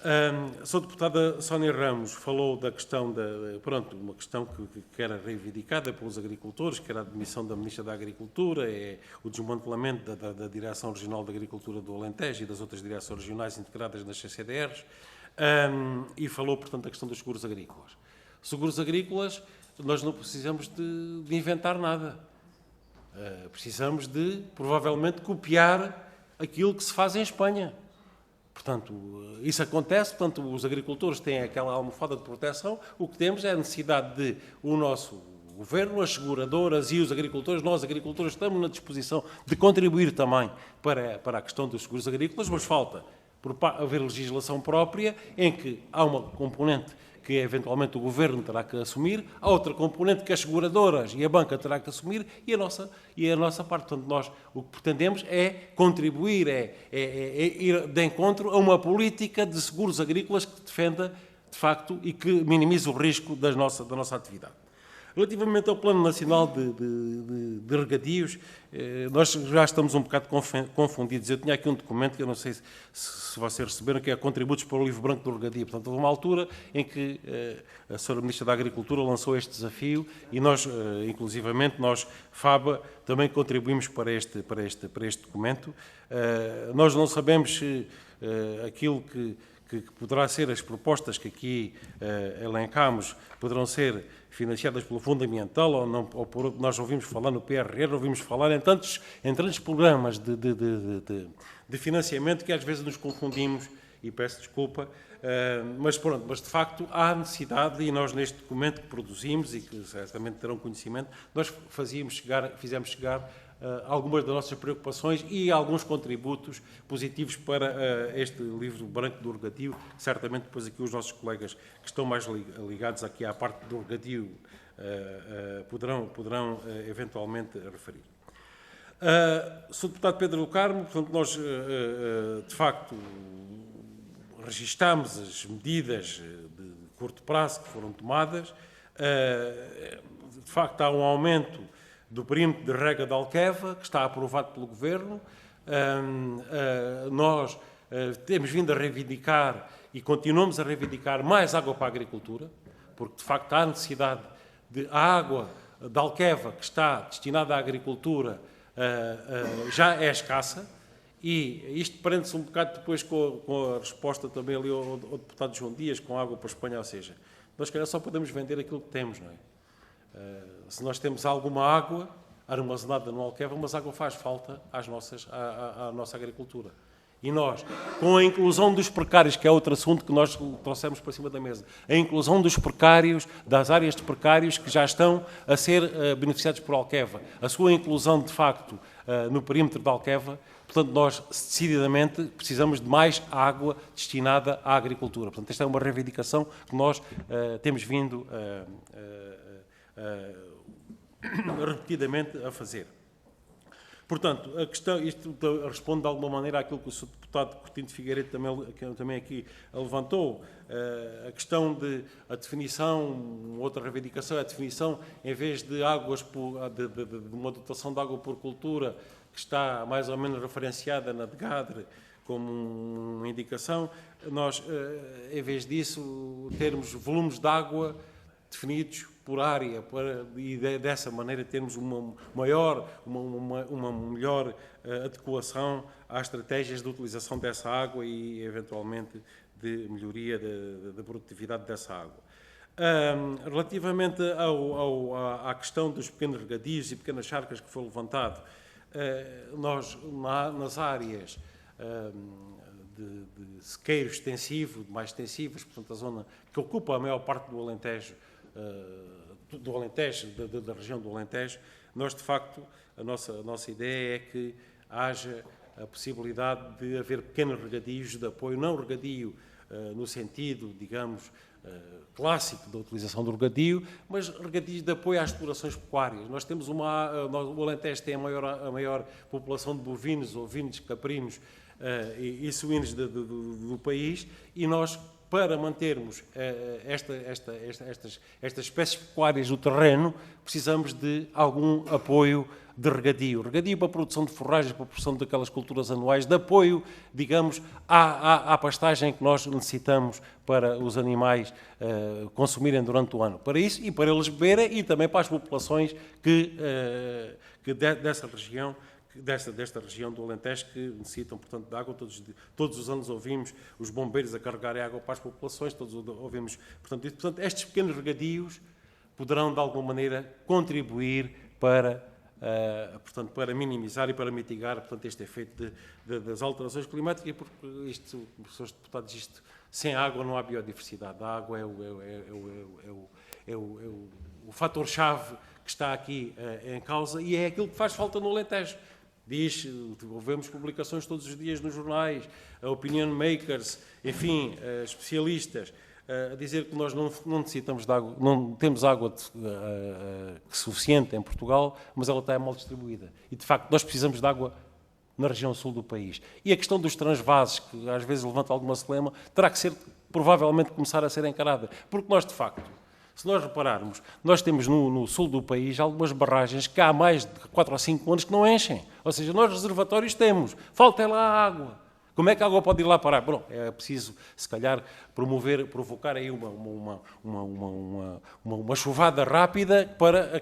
Speaker 3: A Sra. Deputada Sónia Ramos falou da questão, uma questão que era reivindicada pelos agricultores, que era a demissão da Ministra da Agricultura, o desmantelamento da Direção Regional da Agricultura do Alentejo e das outras direções regionais integradas nas CCDRs, e falou, portanto, da questão dos seguros agrícolas. Seguros agrícolas, nós não precisamos de inventar nada. Precisamos de, provavelmente, copiar aquilo que se faz em Espanha. Portanto, isso acontece, portanto, os agricultores têm aquela almofada de proteção, o que temos é a necessidade de o nosso governo, as seguradoras e os agricultores, nós agricultores estamos na disposição de contribuir também para a questão dos seguros agrícolas, mas falta haver legislação própria em que há uma componente que eventualmente o Governo terá que assumir, há outra componente que as seguradoras e a banca terá que assumir e a nossa parte. Portanto, nós o que pretendemos é contribuir, ir de encontro a uma política de seguros agrícolas que defenda, de facto, e que minimize o risco da nossa atividade. Relativamente ao Plano Nacional de Regadios, nós já estamos um bocado confundidos. Eu tinha aqui um documento que eu não sei se vocês receberam, que é Contributos para o Livro Branco do Regadio. Portanto, houve uma altura em que a Sra. Ministra da Agricultura lançou este desafio e nós, inclusivamente, nós, FABA, também contribuímos para este documento. Nós não sabemos se aquilo que poderá ser as propostas que aqui elencámos, poderão ser financiadas pelo Fundo Ambiental ou não, nós ouvimos falar no PRR, ouvimos falar em tantos programas de financiamento que às vezes nos confundimos e peço desculpa, mas pronto, mas de facto há necessidade e nós neste documento que produzimos e que certamente terão conhecimento, nós fizemos chegar algumas das nossas preocupações e alguns contributos positivos para este livro branco do regadio, que certamente depois aqui os nossos colegas que estão mais ligados aqui à parte do regadio poderão eventualmente referir. Sr. Deputado Pedro do Carmo, portanto, nós de facto registámos as medidas de curto prazo que foram tomadas, de facto há um aumento do perímetro de rega de Alqueva, que está aprovado pelo Governo. Nós temos vindo a reivindicar e continuamos a reivindicar mais água para a agricultura, porque, de facto, há necessidade de água de Alqueva, que está destinada à agricultura, já é escassa, e isto prende-se um bocado depois com a resposta também ali ao deputado João Dias, com água para a Espanha, ou seja, nós, calhar, só podemos vender aquilo que temos, não é? Se nós temos alguma água armazenada no Alqueva, mas a água faz falta à nossa agricultura. E nós, com a inclusão dos precários, que é outro assunto que nós trouxemos para cima da mesa, a inclusão dos precários, das áreas de precários que já estão a ser beneficiados por Alqueva, a sua inclusão, de facto, no perímetro de Alqueva, portanto, nós, decididamente, precisamos de mais água destinada à agricultura. Portanto, esta é uma reivindicação que nós temos vindo repetidamente a fazer. Portanto, a questão, isto responde de alguma maneira àquilo que o Sr. Deputado Coutinho de Figueiredo também aqui levantou, a questão de a definição, outra reivindicação é a definição, em vez de águas de uma dotação de água por cultura, que está mais ou menos referenciada na DGADRE como uma indicação, nós, em vez disso, termos volumes de água definidos por área, e dessa maneira termos uma melhor adequação às estratégias de utilização dessa água e, eventualmente, de melhoria da produtividade dessa água. Relativamente à questão dos pequenos regadios e pequenas charcas que foi levantado, nós, nas áreas de sequeiro extensivo, mais extensivas, portanto, a zona que ocupa a maior parte do Alentejo, da região do Alentejo, nós, de facto, a nossa ideia é que haja a possibilidade de haver pequenos regadios de apoio, não regadio no sentido, digamos, clássico da utilização do regadio, mas regadios de apoio às explorações pecuárias. Nós temos o Alentejo tem a maior população de bovinos, ovinos, caprinos e suínos do país, e nós, para mantermos estas espécies pecuárias no terreno, precisamos de algum apoio de regadio. Regadio para a produção de forragens, para a produção daquelas culturas anuais, de apoio, digamos, à pastagem que nós necessitamos para os animais consumirem durante o ano. Para isso e para eles beberem, e também para as populações dessa região, desta região do Alentejo, que necessitam, portanto, de água. Todos os anos ouvimos os bombeiros a carregarem água para as populações, todos ouvimos, portanto, estes pequenos regadios poderão, de alguma maneira, contribuir para minimizar e para mitigar, portanto, este efeito das alterações climáticas, porque isto, Srs. Deputados, isto, sem água não há biodiversidade. A água é o fator-chave que está aqui em causa, e é aquilo que faz falta no Alentejo. Ouvemos publicações todos os dias nos jornais, opinion makers, enfim, especialistas, a dizer que nós não necessitamos de água, não temos água suficiente em Portugal, mas ela está mal distribuída. E, de facto, nós precisamos de água na região sul do país. E a questão dos transvases, que às vezes levanta alguma celema, terá que ser, provavelmente, começar a ser encarada. Porque nós, de facto, se nós repararmos, nós temos no sul do país algumas barragens que há mais de 4 ou 5 anos que não enchem. Ou seja, nós reservatórios temos, falta lá a água. Como é que a água pode ir lá parar? Bom, é preciso, se calhar, provocar aí uma chuvada rápida para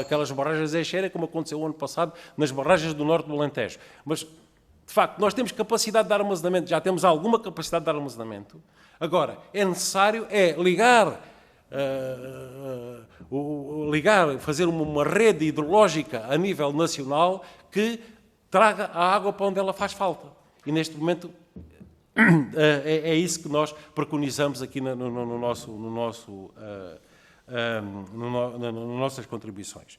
Speaker 3: aquelas barragens encherem, como aconteceu o ano passado nas barragens do norte do Alentejo. Mas, de facto, nós temos capacidade de armazenamento, já temos alguma capacidade de armazenamento. Agora, é necessário fazer uma rede hidrológica a nível nacional que traga a água para onde ela faz falta. E neste momento é isso que nós preconizamos aqui nas nossas contribuições.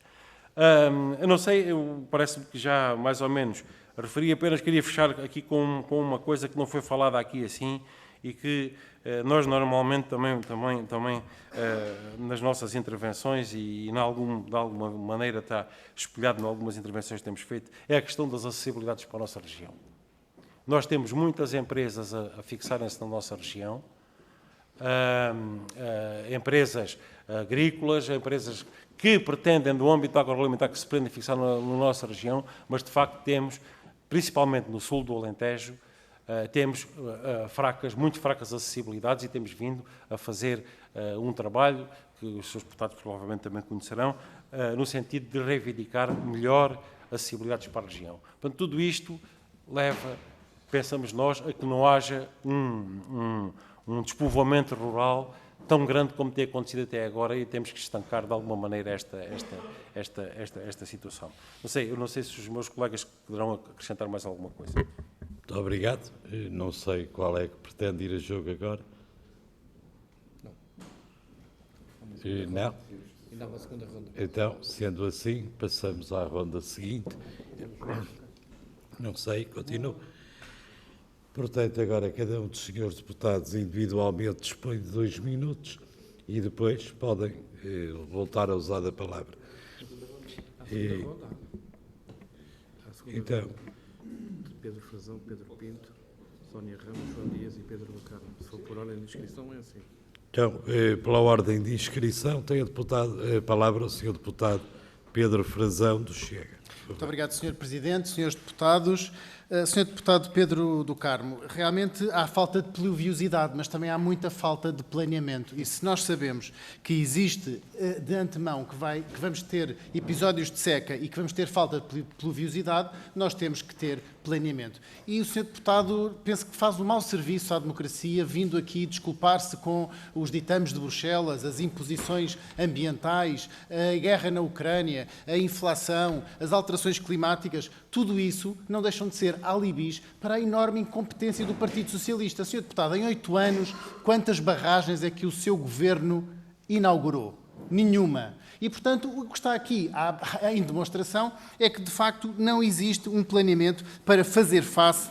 Speaker 3: Eu não sei, parece-me que já mais ou menos referi, apenas queria fechar aqui com uma coisa que não foi falada aqui assim, e que nós normalmente também nas nossas intervenções, e de alguma maneira está espelhado em algumas intervenções que temos feito, é a questão das acessibilidades para a nossa região. Nós temos muitas empresas a fixarem-se na nossa região, empresas agrícolas, empresas que pretendem, do âmbito agroalimentar, que se pretendem fixar na nossa região, mas de facto temos, principalmente no sul do Alentejo, temos muito fracas acessibilidades, e temos vindo a fazer um trabalho que os seus deputados provavelmente também conhecerão, no sentido de reivindicar melhor acessibilidades para a região. Portanto, tudo isto leva, pensamos nós, a que não haja um despovoamento rural tão grande como tem acontecido até agora, e temos que estancar de alguma maneira esta situação. Eu não sei se os meus colegas poderão acrescentar mais alguma coisa.
Speaker 7: Muito obrigado. Não sei qual é que pretende ir a jogo agora. Não? Então, sendo assim, passamos à ronda seguinte. Não sei, continuo. Portanto, agora cada um dos senhores deputados individualmente dispõe de 2 minutos e depois podem voltar a usar a palavra. Então...
Speaker 10: Pedro Frazão, Pedro Pinto, Sónia Ramos, João Dias e Pedro do Carmo. Se for por ordem de inscrição, é assim.
Speaker 7: Então, pela ordem de inscrição, tem a palavra o Sr. Deputado Pedro Frazão, do Chega.
Speaker 2: Muito obrigado, Sr. Presidente, Srs. Deputados. Sr. Deputado Pedro do Carmo, realmente há falta de pluviosidade, mas também há muita falta de planeamento. E se nós sabemos que existe de antemão que vamos ter episódios de seca e que vamos ter falta de pluviosidade, nós temos que ter planeamento. E o Sr. Deputado penso que faz um mau serviço à democracia, vindo aqui desculpar-se com os ditames de Bruxelas, as imposições ambientais, a guerra na Ucrânia, a inflação, as alterações climáticas. Tudo isso não deixam de ser alibis para a enorme incompetência do Partido Socialista. Sr. Deputado, em 8 anos, quantas barragens é que o seu governo inaugurou? Nenhuma. E, portanto, o que está aqui em demonstração é que, de facto, não existe um planeamento para fazer face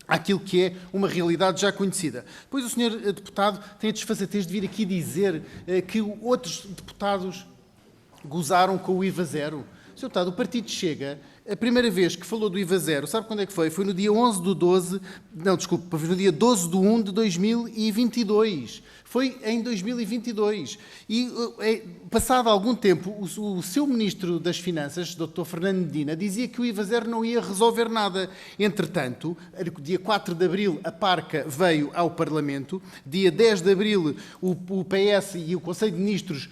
Speaker 2: àquilo que é uma realidade já conhecida. Pois o Sr. Deputado tem a desfaçatez de vir aqui dizer que outros deputados gozaram com o IVA zero. Sr. Deputado, o Partido Chega, a primeira vez que falou do IVA zero, sabe quando é que foi? Foi no dia 12 de 1 de 2022. Foi em 2022. E, passado algum tempo, o seu Ministro das Finanças, Dr. Fernando Medina, dizia que o IVA zero não ia resolver nada. Entretanto, dia 4 de abril, a PARCA veio ao Parlamento. Dia 10 de abril, o PS e o Conselho de Ministros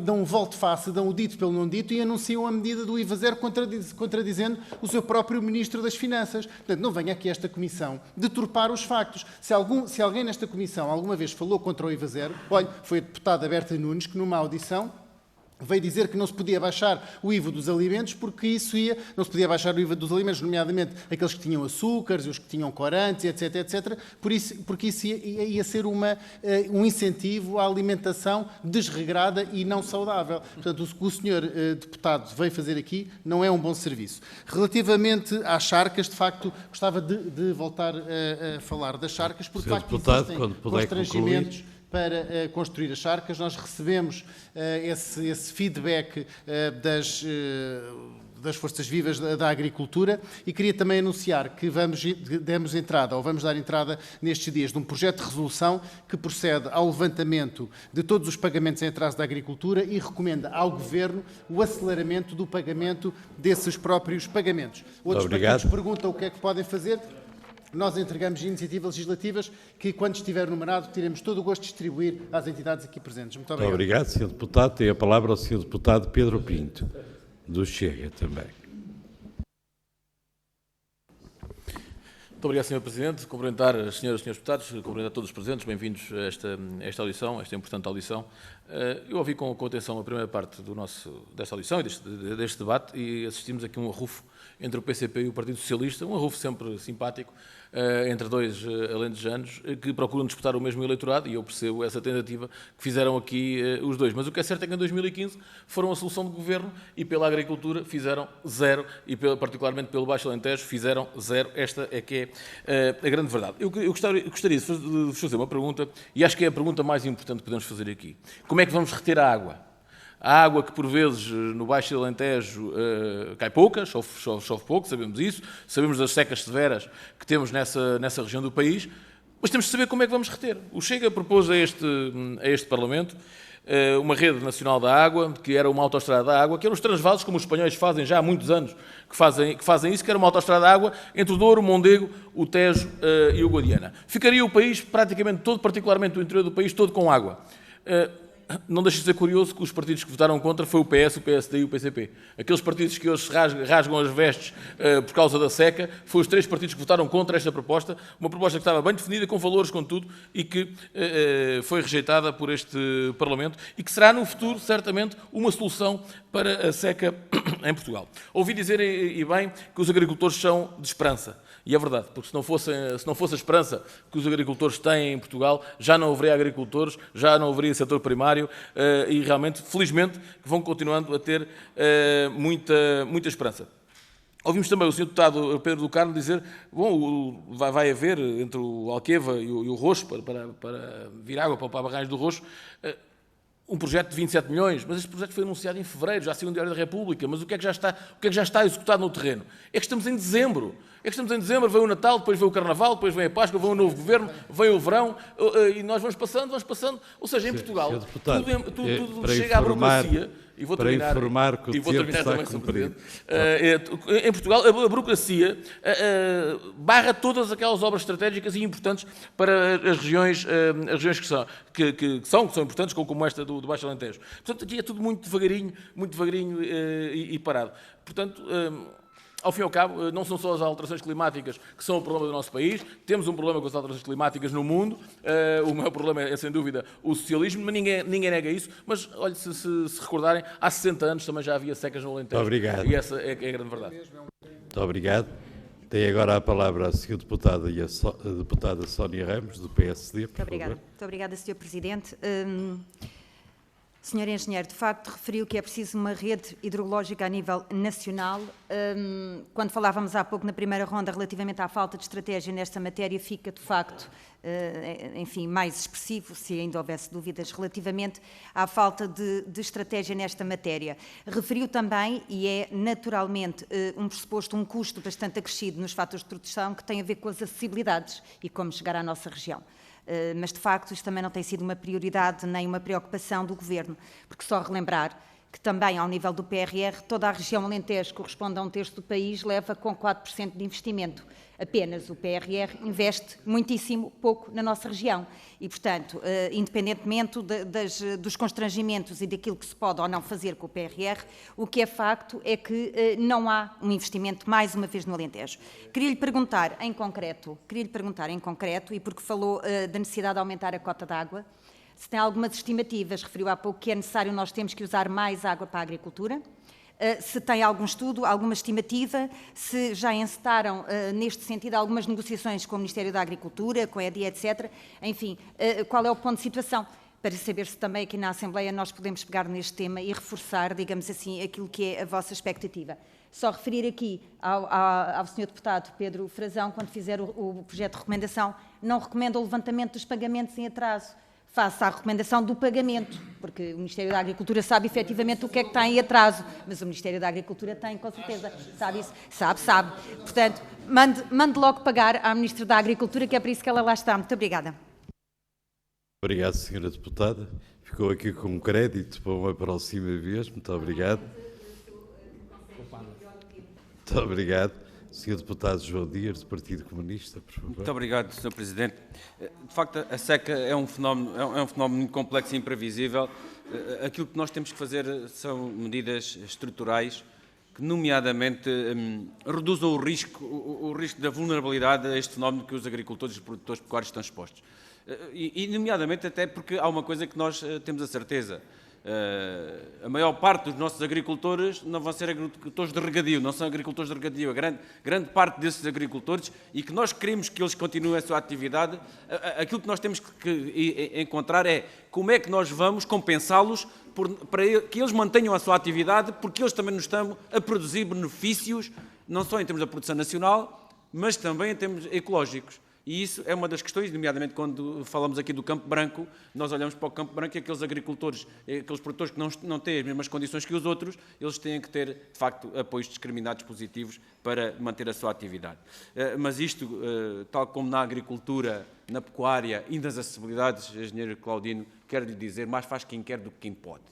Speaker 2: dão um volte-face, dão o dito pelo não dito e anunciam a medida do IVA zero, contradizendo o seu próprio Ministro das Finanças. Portanto, não venha aqui esta Comissão deturpar os factos. Se alguém nesta Comissão alguma vez falou contra o IVA zero, olha, foi a deputada Berta Nunes que numa audição veio dizer que não se podia baixar o IVA dos alimentos porque não se podia baixar o IVA dos alimentos, nomeadamente aqueles que tinham açúcares, os que tinham corantes, etc, etc, porque isso ia ser um incentivo à alimentação desregrada e não saudável. Portanto, o que o senhor deputado veio fazer aqui não é um bom serviço. Relativamente às charcas, de facto, gostava de voltar a falar das charcas, porque de facto existem constrangimentos para construir as charcas. Nós recebemos esse feedback das Forças Vivas da Agricultura e queria também anunciar que vamos dar entrada nestes dias de um projeto de resolução que procede ao levantamento de todos os pagamentos em atraso da Agricultura e recomenda ao Governo o aceleramento do pagamento desses próprios pagamentos. Outros partidos perguntam o que é que podem fazer. Nós entregamos iniciativas legislativas que, quando estiver numerado, teremos todo o gosto de distribuir às entidades aqui presentes. Muito obrigado.
Speaker 7: Muito obrigado, Sr. Deputado. Tem a palavra o Sr. Deputado Pedro Pinto, do Chega também.
Speaker 11: Muito obrigado, Sr. Presidente. Cumprimentar as senhoras e senhores deputados, cumprimentar todos os presentes, bem-vindos a esta audição, esta importante audição. Eu ouvi com atenção a primeira parte desta audição e deste debate e assistimos aqui a um arrufo entre o PCP e o Partido Socialista, um arrufo sempre simpático, entre dois alentejanos que procuram disputar o mesmo eleitorado, e eu percebo essa tentativa que fizeram aqui os dois. Mas o que é certo é que em 2015 foram a solução de governo e pela agricultura fizeram zero, e particularmente pelo Baixo Alentejo fizeram zero. Esta é que é a grande verdade. Eu gostaria de vos fazer uma pergunta, e acho que é a pergunta mais importante que podemos fazer aqui. Como é que vamos reter a água? A água que, por vezes, no Baixo Alentejo cai pouca, chove pouco, sabemos isso, sabemos das secas severas que temos nessa região do país, mas temos de saber como é que vamos reter. O Chega propôs a este Parlamento uma rede nacional da água, que era uma autoestrada da água, que eram os transvasos, como os espanhóis fazem já há muitos anos, que fazem isso, que era uma autoestrada da água entre o Douro, o Mondego, o Tejo e o Guadiana. Ficaria o país praticamente todo, particularmente o interior do país, todo com água. não deixa de ser curioso que os partidos que votaram contra foi o PS, o PSD e o PCP. Aqueles partidos que hoje rasgam as vestes por causa da seca, foram os 3 partidos que votaram contra esta proposta, uma proposta que estava bem definida, com valores, com tudo, e que foi rejeitada por este Parlamento e que será no futuro, certamente, uma solução para a seca em Portugal. Ouvi dizer, e bem, que os agricultores são de esperança. E é verdade, porque se não fosse a esperança que os agricultores têm em Portugal, já não haveria agricultores, já não haveria setor primário e realmente, felizmente, que vão continuando a ter muita esperança. Ouvimos também o Sr. Deputado Pedro do Carmo dizer, bom, vai haver entre o Alqueva e o Roxo, para vir água para Barranhos do Roxo, um projeto de 27 milhões, mas este projeto foi anunciado em fevereiro, já saiu no Diário da República, mas o que é que já está executado no terreno? É que estamos em dezembro. Vem o Natal, depois vem o Carnaval, depois vem a Páscoa, vem o novo governo, vem o verão, e nós vamos passando. Ou seja, em Portugal, tudo chega à burocracia. E vou terminar,
Speaker 7: informar que o tempo está cumprido.
Speaker 11: Em Portugal, a burocracia barra todas aquelas obras estratégicas e importantes para as regiões que são importantes, como esta do Baixo Alentejo. Portanto, aqui é tudo muito devagarinho e parado. Portanto, ao fim e ao cabo, não são só as alterações climáticas que são o problema do nosso país, temos um problema com as alterações climáticas no mundo, o maior problema é, sem dúvida, o socialismo, mas ninguém nega isso, mas, olha, se recordarem, há 60 anos também já havia secas no Alentejo.
Speaker 7: Obrigado.
Speaker 11: E essa é a grande verdade.
Speaker 7: Muito obrigado. Tem agora a palavra a Sra. Deputada e a Deputada Sónia Ramos, do PSD, por favor.
Speaker 6: Muito obrigada, Sr. Presidente. Senhor Engenheiro, de facto, referiu que é preciso uma rede hidrológica a nível nacional. Quando falávamos há pouco na primeira ronda relativamente à falta de estratégia nesta matéria, fica, de facto, enfim, mais expressivo, se ainda houvesse dúvidas, relativamente à falta de estratégia nesta matéria. Referiu também, e é naturalmente um pressuposto, um custo bastante acrescido nos fatores de produção, que tem a ver com as acessibilidades e como chegar à nossa região. Mas, de facto, isto também não tem sido uma prioridade nem uma preocupação do Governo, porque só relembrar que também, ao nível do PRR, toda a região Alentejo, que corresponde a 1/3 do país, leva com 4% de investimento. Apenas o PRR investe muitíssimo pouco na nossa região e, portanto, independentemente dos constrangimentos e daquilo que se pode ou não fazer com o PRR, o que é facto é que não há um investimento, mais uma vez, no Alentejo. Queria-lhe perguntar em concreto, e porque falou da necessidade de aumentar a cota de água, se tem algumas estimativas, referiu há pouco que é necessário, nós temos que usar mais água para a agricultura, se tem algum estudo, alguma estimativa, se já encetaram, neste sentido, algumas negociações com o Ministério da Agricultura, com a EDI, etc. Enfim, qual é o ponto de situação? Para saber se também aqui na Assembleia nós podemos pegar neste tema e reforçar, digamos assim, aquilo que é a vossa expectativa. Só referir aqui ao Sr. Deputado Pedro Frazão, quando fizer o projeto de recomendação, não recomenda o levantamento dos pagamentos em atraso, face à recomendação do pagamento, porque o Ministério da Agricultura sabe efetivamente o que é que está em atraso, mas o Ministério da Agricultura tem, com certeza, sabe isso, sabe. Portanto, mande logo pagar à Ministra da Agricultura, que é para isso que ela lá está. Muito obrigada.
Speaker 7: Obrigado, Sra. Deputada. Ficou aqui com um crédito para uma próxima vez. Muito obrigado. Muito obrigado. Sr. Deputado João Dias, do Partido Comunista, por favor.
Speaker 9: Muito obrigado, Sr. Presidente. De facto, a seca é um fenómeno muito complexo e imprevisível. Aquilo que nós temos que fazer são medidas estruturais que, nomeadamente, reduzam o risco da vulnerabilidade a este fenómeno que os agricultores e os produtores pecuários estão expostos. E, nomeadamente, até porque há uma coisa que nós temos a certeza. A maior parte dos nossos agricultores não vão ser agricultores de regadio, não são agricultores de regadio. A grande parte desses agricultores, e que nós queremos que eles continuem a sua atividade, aquilo que nós temos que encontrar é como é que nós vamos compensá-los para que eles mantenham a sua atividade, porque eles também nos estão a produzir benefícios, não só em termos da produção nacional, mas também em termos ecológicos. E isso é uma das questões, nomeadamente quando falamos aqui do Campo Branco, nós olhamos para o Campo Branco e aqueles agricultores, aqueles produtores que não têm as mesmas condições que os outros, eles têm que ter, de facto, apoios discriminados positivos para manter a sua atividade. Mas isto, tal como na agricultura, na pecuária e nas acessibilidades, engenheiro Claudino, quero lhe dizer, mais faz quem quer do que quem pode.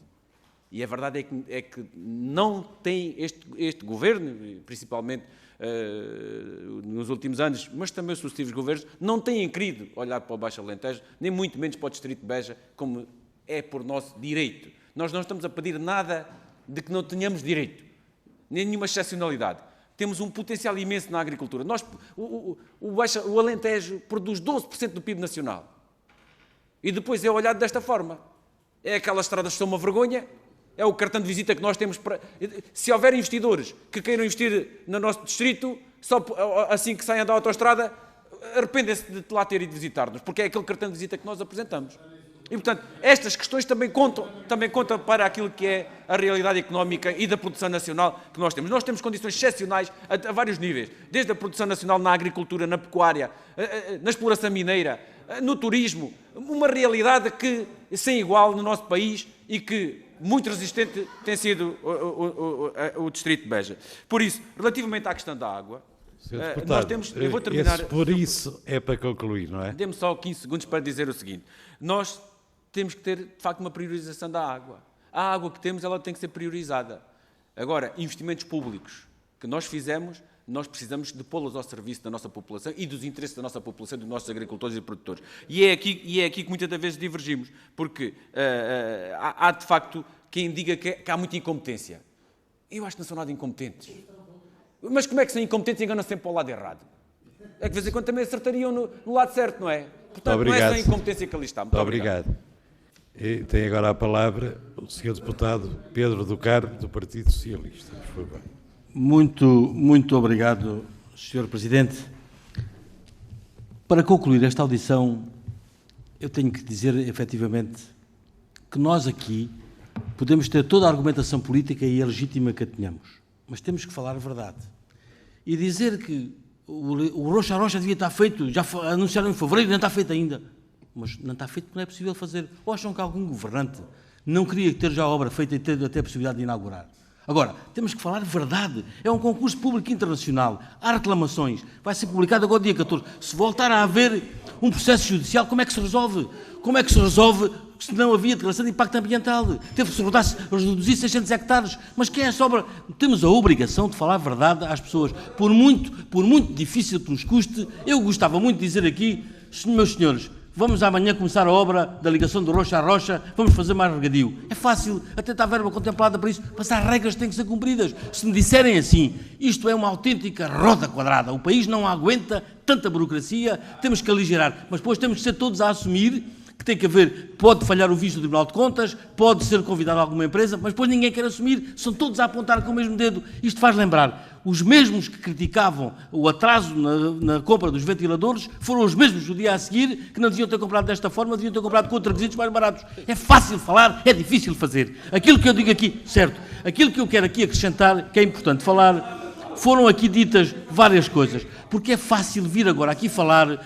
Speaker 9: E a verdade é que não tem este governo, principalmente nos últimos anos, mas também os sucessivos governos, não têm querido olhar para o Baixo Alentejo, nem muito menos para o Distrito de Beja, como é por nosso direito. Nós não estamos a pedir nada de que não tenhamos direito, nem nenhuma excepcionalidade. Temos um potencial imenso na agricultura. O Alentejo produz 12% do PIB nacional. E depois é olhado desta forma. É aquelas estradas que são uma vergonha, é o cartão de visita que nós temos para... Se houver investidores que queiram investir no nosso distrito, só assim que saiam da autoestrada, arrependem-se de lá ter ido visitar-nos, porque é aquele cartão de visita que nós apresentamos. E, portanto, estas questões também contam para aquilo que é a realidade económica e da produção nacional que nós temos. Nós temos condições excepcionais a vários níveis, desde a produção nacional na agricultura, na pecuária, na exploração mineira, no turismo, uma realidade que sem igual no nosso país e que muito resistente tem sido o Distrito de Beja. Por isso, relativamente à questão da água, nós temos... Eu vou terminar...
Speaker 7: Por isso é para concluir, não é?
Speaker 9: Dê-me só 15 segundos para dizer o seguinte. Nós temos que ter, de facto, uma priorização da água. A água que temos, ela tem que ser priorizada. Agora, investimentos públicos que nós fizemos, nós precisamos de pô-los ao serviço da nossa população e dos interesses da nossa população, dos nossos agricultores e produtores. E é aqui que muitas das vezes divergimos, porque há de facto quem diga que há muita incompetência. Eu acho que não são nada incompetentes. Mas como é que são incompetentes e enganam sempre para o lado errado? É que de vez em quando também acertariam no lado certo, não é? Portanto,
Speaker 7: obrigado.
Speaker 9: Não é só a incompetência que ali está. Muito
Speaker 7: obrigado. E tem agora a palavra o Sr. Deputado Pedro do Carmo, do Partido Socialista. Por favor.
Speaker 1: Muito obrigado, Sr. Presidente. Para concluir esta audição, eu tenho que dizer, efetivamente, que nós aqui podemos ter toda a argumentação política e a legítima que a tenhamos, mas temos que falar a verdade. E dizer que o Rocha devia estar feito, já anunciaram em fevereiro, não está feito ainda. Mas não está feito porque não é possível fazer. Ou acham que algum governante não queria ter já a obra feita e ter até a possibilidade de inaugurar? Agora, temos que falar a verdade. É um concurso público internacional. Há reclamações. Vai ser publicado agora dia 14. Se voltar a haver um processo judicial, como é que se resolve? Como é que se resolve se não havia declaração de impacto ambiental? Teve que se reduzir 600 hectares. Mas quem é essa obra? Temos a obrigação de falar a verdade às pessoas. Por muito difícil que nos custe, eu gostava muito de dizer aqui, meus senhores, vamos amanhã começar a obra da ligação do Rocha a Rocha, vamos fazer mais regadio. É fácil, até está a verba contemplada para isso, mas as regras têm que ser cumpridas. Se me disserem assim, isto é uma autêntica roda quadrada, o país não aguenta tanta burocracia, temos que aligerar, mas depois temos que ser todos a assumir que tem que haver, pode falhar o visto do Tribunal de Contas, pode ser convidado a alguma empresa, mas depois ninguém quer assumir, são todos a apontar com o mesmo dedo. Isto faz lembrar, os mesmos que criticavam o atraso na compra dos ventiladores foram os mesmos o dia a seguir que não deviam ter comprado desta forma, deviam ter comprado com outros requisitos mais baratos. É fácil falar, é difícil fazer. Aquilo que eu digo aqui, certo, aquilo que eu quero aqui acrescentar, que é importante falar, foram aqui ditas várias coisas, porque é fácil vir agora aqui falar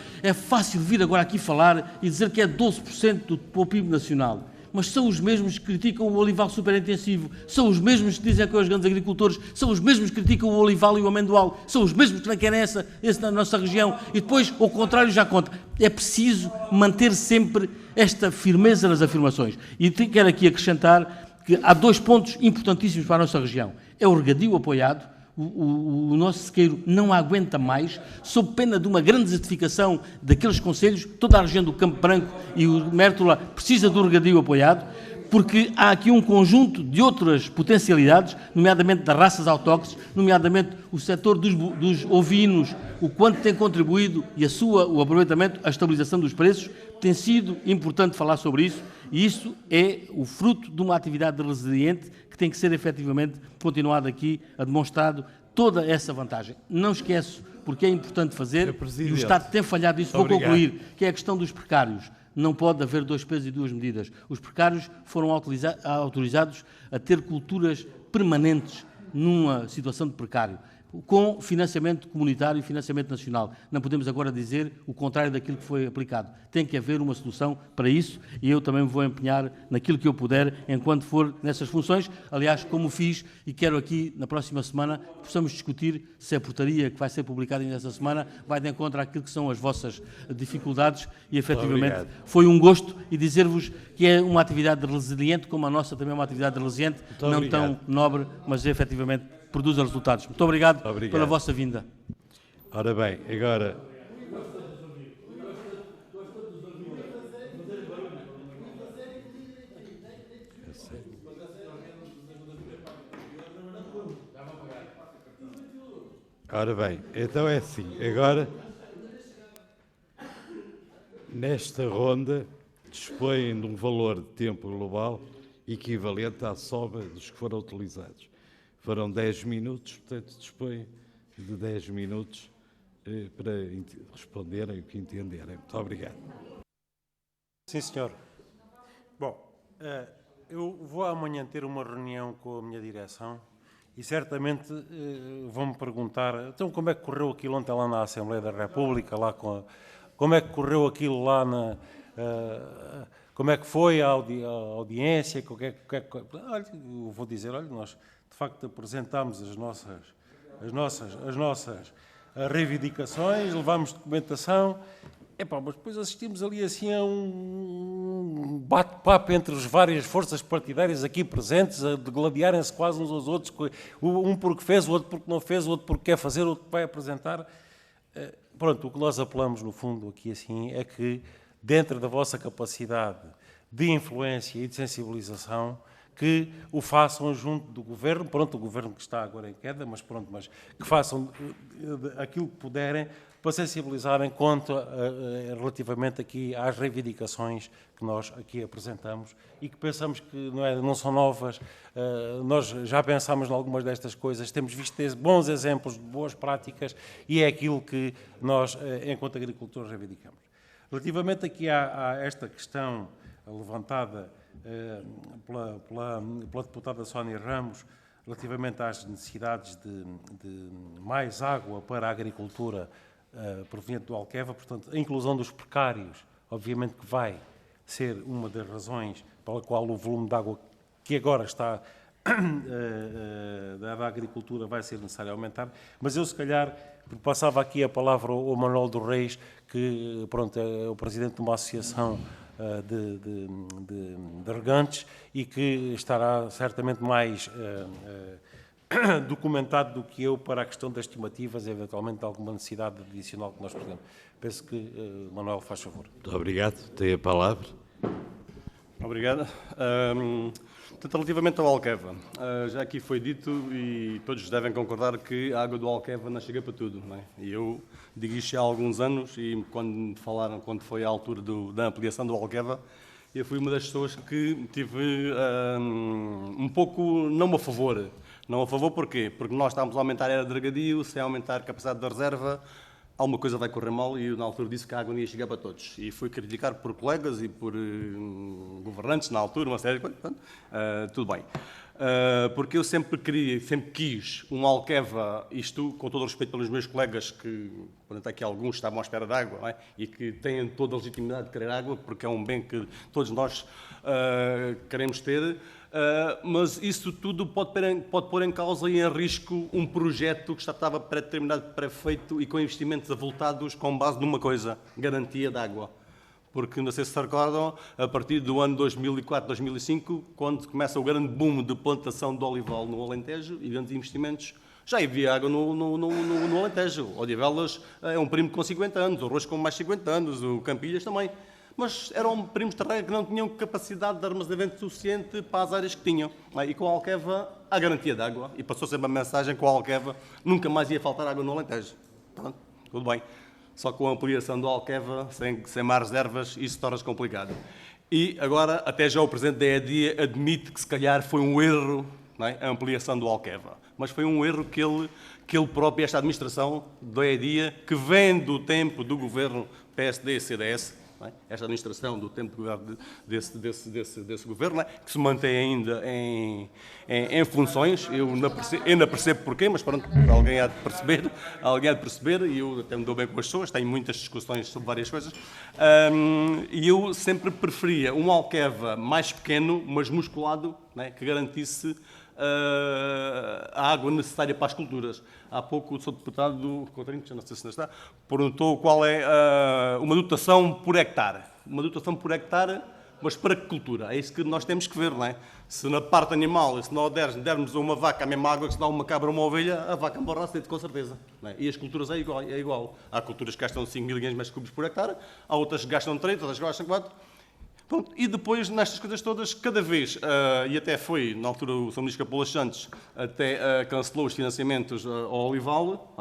Speaker 1: e dizer que é 12% do PIB nacional. Mas são os mesmos que criticam o olival superintensivo, são os mesmos que dizem que os grandes agricultores, são os mesmos que criticam o olival e o amendoal, são os mesmos que não querem esse na nossa região, e depois, ao contrário, já conta. É preciso manter sempre esta firmeza nas afirmações. E quero aqui acrescentar que há 2 pontos importantíssimos para a nossa região. É o regadio apoiado. O nosso sequeiro não aguenta mais, sob pena de uma grande desertificação daqueles concelhos, toda a região do Campo Branco e o Mértola precisa do regadio apoiado, porque há aqui um conjunto de outras potencialidades, nomeadamente das raças autóctones, nomeadamente o setor dos ovinos, o quanto tem contribuído e o aproveitamento, a estabilização dos preços. Tem sido importante falar sobre isso, e isso é o fruto de uma atividade resiliente que tem que ser efetivamente continuada aqui, a demonstrado toda essa vantagem. Não esqueço, porque é importante fazer, e o Estado tem falhado nisso, vou concluir, que é a questão dos precários. Não pode haver 2 pesos e 2 medidas. Os precários foram autorizados a ter culturas permanentes numa situação de precário, com financiamento comunitário e financiamento nacional. Não podemos agora dizer o contrário daquilo que foi aplicado. Tem que haver uma solução para isso, e eu também me vou empenhar naquilo que eu puder, enquanto for nessas funções, aliás, como fiz, e quero aqui, na próxima semana, que possamos discutir se a portaria que vai ser publicada nesta semana vai de encontro àquilo que são as vossas dificuldades, e efetivamente foi um gosto, e dizer-vos que é uma atividade resiliente, como a nossa também é uma atividade resiliente, não tão nobre, mas efetivamente produz resultados. Muito obrigado pela vossa vinda.
Speaker 7: Ora bem, agora... Ora bem, então é assim, agora, nesta ronda, dispõem de um valor de tempo global equivalente à soma dos que foram utilizados. Foram 10 minutos, portanto, dispõem de 10 minutos para responderem o que entenderem. Muito obrigado.
Speaker 3: Sim, senhor. Bom, eu vou amanhã ter uma reunião com a minha direção e certamente vão-me perguntar, então como é que correu aquilo ontem lá na Assembleia da República, como é que correu aquilo lá como é que foi a audiência, olha, eu vou dizer, olha, nós de facto apresentámos as nossas reivindicações, levámos documentação, mas depois assistimos ali assim a um bate-papo entre as várias forças partidárias aqui presentes, a degladiarem-se quase uns aos outros, um porque fez, o outro porque não fez, o outro porque quer fazer, o outro vai apresentar. Pronto, o que nós apelamos no fundo aqui assim é que dentro da vossa capacidade de influência e de sensibilização, que o façam junto do Governo, o Governo que está agora em queda, mas que façam aquilo que puderem para sensibilizarem quanto relativamente aqui às reivindicações que nós aqui apresentamos e que pensamos que não são novas, nós já pensámos em algumas destas coisas, temos visto bons exemplos de boas práticas e é aquilo que nós, enquanto agricultores, reivindicamos. Relativamente aqui a esta questão levantada pela deputada Sónia Ramos, relativamente às necessidades de mais água para a agricultura proveniente do Alqueva, portanto, a inclusão dos precários, obviamente que vai ser uma das razões pela qual o volume de água que agora está da agricultura vai ser necessário aumentar, mas eu se calhar passava aqui a palavra ao Manuel dos Reis, que é o presidente de uma associação de regantes e que estará certamente mais documentado do que eu para a questão das estimativas e eventualmente alguma necessidade adicional que nós podemos. Penso que Manuel faz favor.
Speaker 7: Muito obrigado. Tem a palavra.
Speaker 12: Obrigado. Portanto, relativamente ao Alqueva, já aqui foi dito e todos devem concordar que a água do Alqueva não chega para tudo, não é? E eu digo isto há alguns anos e quando foi a altura da ampliação do Alqueva, eu fui uma das pessoas que tive um pouco, não a favor. Não a favor porquê? Porque nós estávamos a aumentar a área de regadio, sem aumentar a capacidade da reserva, alguma coisa vai correr mal e eu na altura disse que a água não ia chegar para todos. E fui criticado por colegas e por governantes na altura, uma série de coisas, tudo bem. Porque eu sempre quis um Alqueva, isto com todo o respeito pelos meus colegas, que até que alguns estavam à espera de água, não é? E que têm toda a legitimidade de querer água, porque é um bem que todos nós queremos ter, mas isso tudo pode pôr em causa e em risco um projeto que já estava pré-determinado, pré-feito e com investimentos avultados com base numa coisa, garantia de água. Porque, não sei se se recordam, a partir do ano 2004, 2005, quando começa o grande boom de plantação de olival no Alentejo e grandes investimentos, já havia água no Alentejo. Odivelas é um primo com 50 anos, o Roxo com mais 50 anos, o Campilhas também. Mas eram primos terreiros que não tinham capacidade de armazenamento suficiente para as áreas que tinham. E com a Alqueva, há garantia de água. E passou sempre a mensagem que com a Alqueva nunca mais ia faltar água no Alentejo. Pronto, tudo bem. Só com a ampliação do Alqueva, sem mais reservas, isso torna-se complicado. E agora, até já o Presidente da EDIA admite que se calhar foi um erro, não é, a ampliação do Alqueva. Mas foi um erro que ele próprio, esta administração da EDIA, que vem do tempo do governo PSD e CDS, não é? Esta administração do tempo desse governo, não é? Que se mantém ainda em funções, eu ainda percebo porquê, mas pronto, alguém há de perceber, e eu até me dou bem com as pessoas, tenho muitas discussões sobre várias coisas, e eu sempre preferia um Alqueva mais pequeno, mas musculado, não é? Que garantisse a água necessária para as culturas. Há pouco o Sr. Deputado do Coutinho, não sei se ainda está, perguntou qual é uma dotação por hectare. Uma dotação por hectare, mas para que cultura? É isso que nós temos que ver, não é? Se na parte animal, se nós dermos a uma vaca a mesma água que se dá a uma cabra ou uma ovelha, a vaca morre sede, com certeza. Não é? E as culturas é igual. Há culturas que gastam 5 mil metros cúbicos por hectare, há outras que gastam 3, outras que gastam 4. Pronto, e depois, nestas coisas todas, cada vez, e até foi, na altura, o Sr. Ministro Capolas Santos até cancelou os financiamentos ao Olival,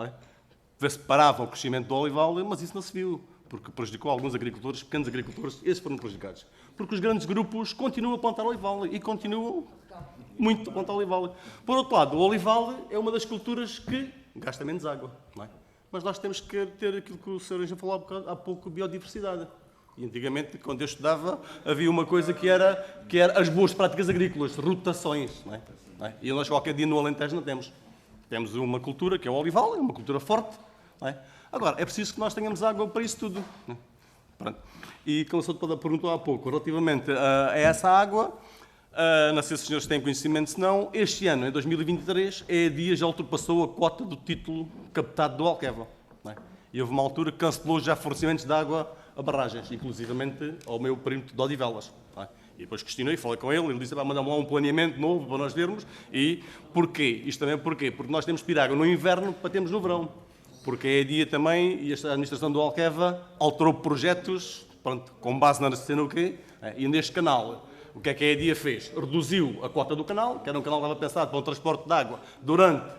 Speaker 12: ver se parava o crescimento do Olival, mas isso não se viu, porque prejudicou alguns agricultores, pequenos agricultores, esses foram prejudicados. Porque os grandes grupos continuam a plantar Olival e continuam muito a plantar Olival. Por outro lado, o Olival é uma das culturas que gasta menos água, não é? Mas nós temos que ter aquilo que o Sr. já falou há pouco, biodiversidade. E antigamente, quando eu estudava, havia uma coisa que era as boas práticas agrícolas, rotações. Não é? E nós qualquer dia no Alentejo não temos. Temos uma cultura que é o olival, é uma cultura forte. Não é? Agora, é preciso que nós tenhamos água para isso tudo. Não é? Pronto. E como o Sr. perguntou há pouco, relativamente a essa água, não sei se os senhores têm conhecimento, se não, este ano, em 2023, a EDIA já ultrapassou a cota do título captado do Alqueva. Não é? E houve uma altura que cancelou já fornecimentos de água a barragens, inclusivamente ao meu perímetro de Odivelas. É? E depois questionei, falei com ele disse, vai mandar-me lá um planeamento novo para nós vermos. E porquê? Isto também porquê? Porque nós temos que pedir água no inverno para termos no verão. Porque a EDIA também, e esta administração do Alqueva, alterou projetos, pronto, com base na necessidade no quê? E neste canal, o que é que a EDIA fez? Reduziu a cota do canal, que era um canal que estava pensado para o transporte de água durante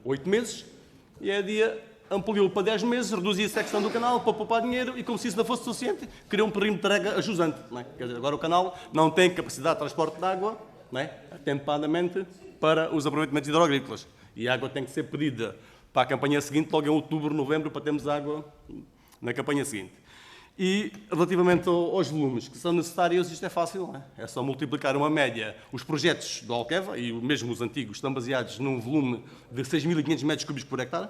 Speaker 12: 8 meses, e a EDIA ampliou para 10 meses, reduzia a secção do canal para poupar dinheiro e, como se isso não fosse suficiente, criou um perímetro de rega ajusante. Não é? Quer dizer, agora o canal não tem capacidade de transporte de água, não é? Atempadamente, para os aproveitamentos hidroagrícolas. E a água tem que ser pedida para a campanha seguinte, logo em outubro, novembro, para termos água na campanha seguinte. E, relativamente aos volumes que são necessários, isto é fácil, não é? É só multiplicar uma média. Os projetos do Alqueva, e mesmo os antigos, estão baseados num volume de 6.500 metros cúbicos por hectare.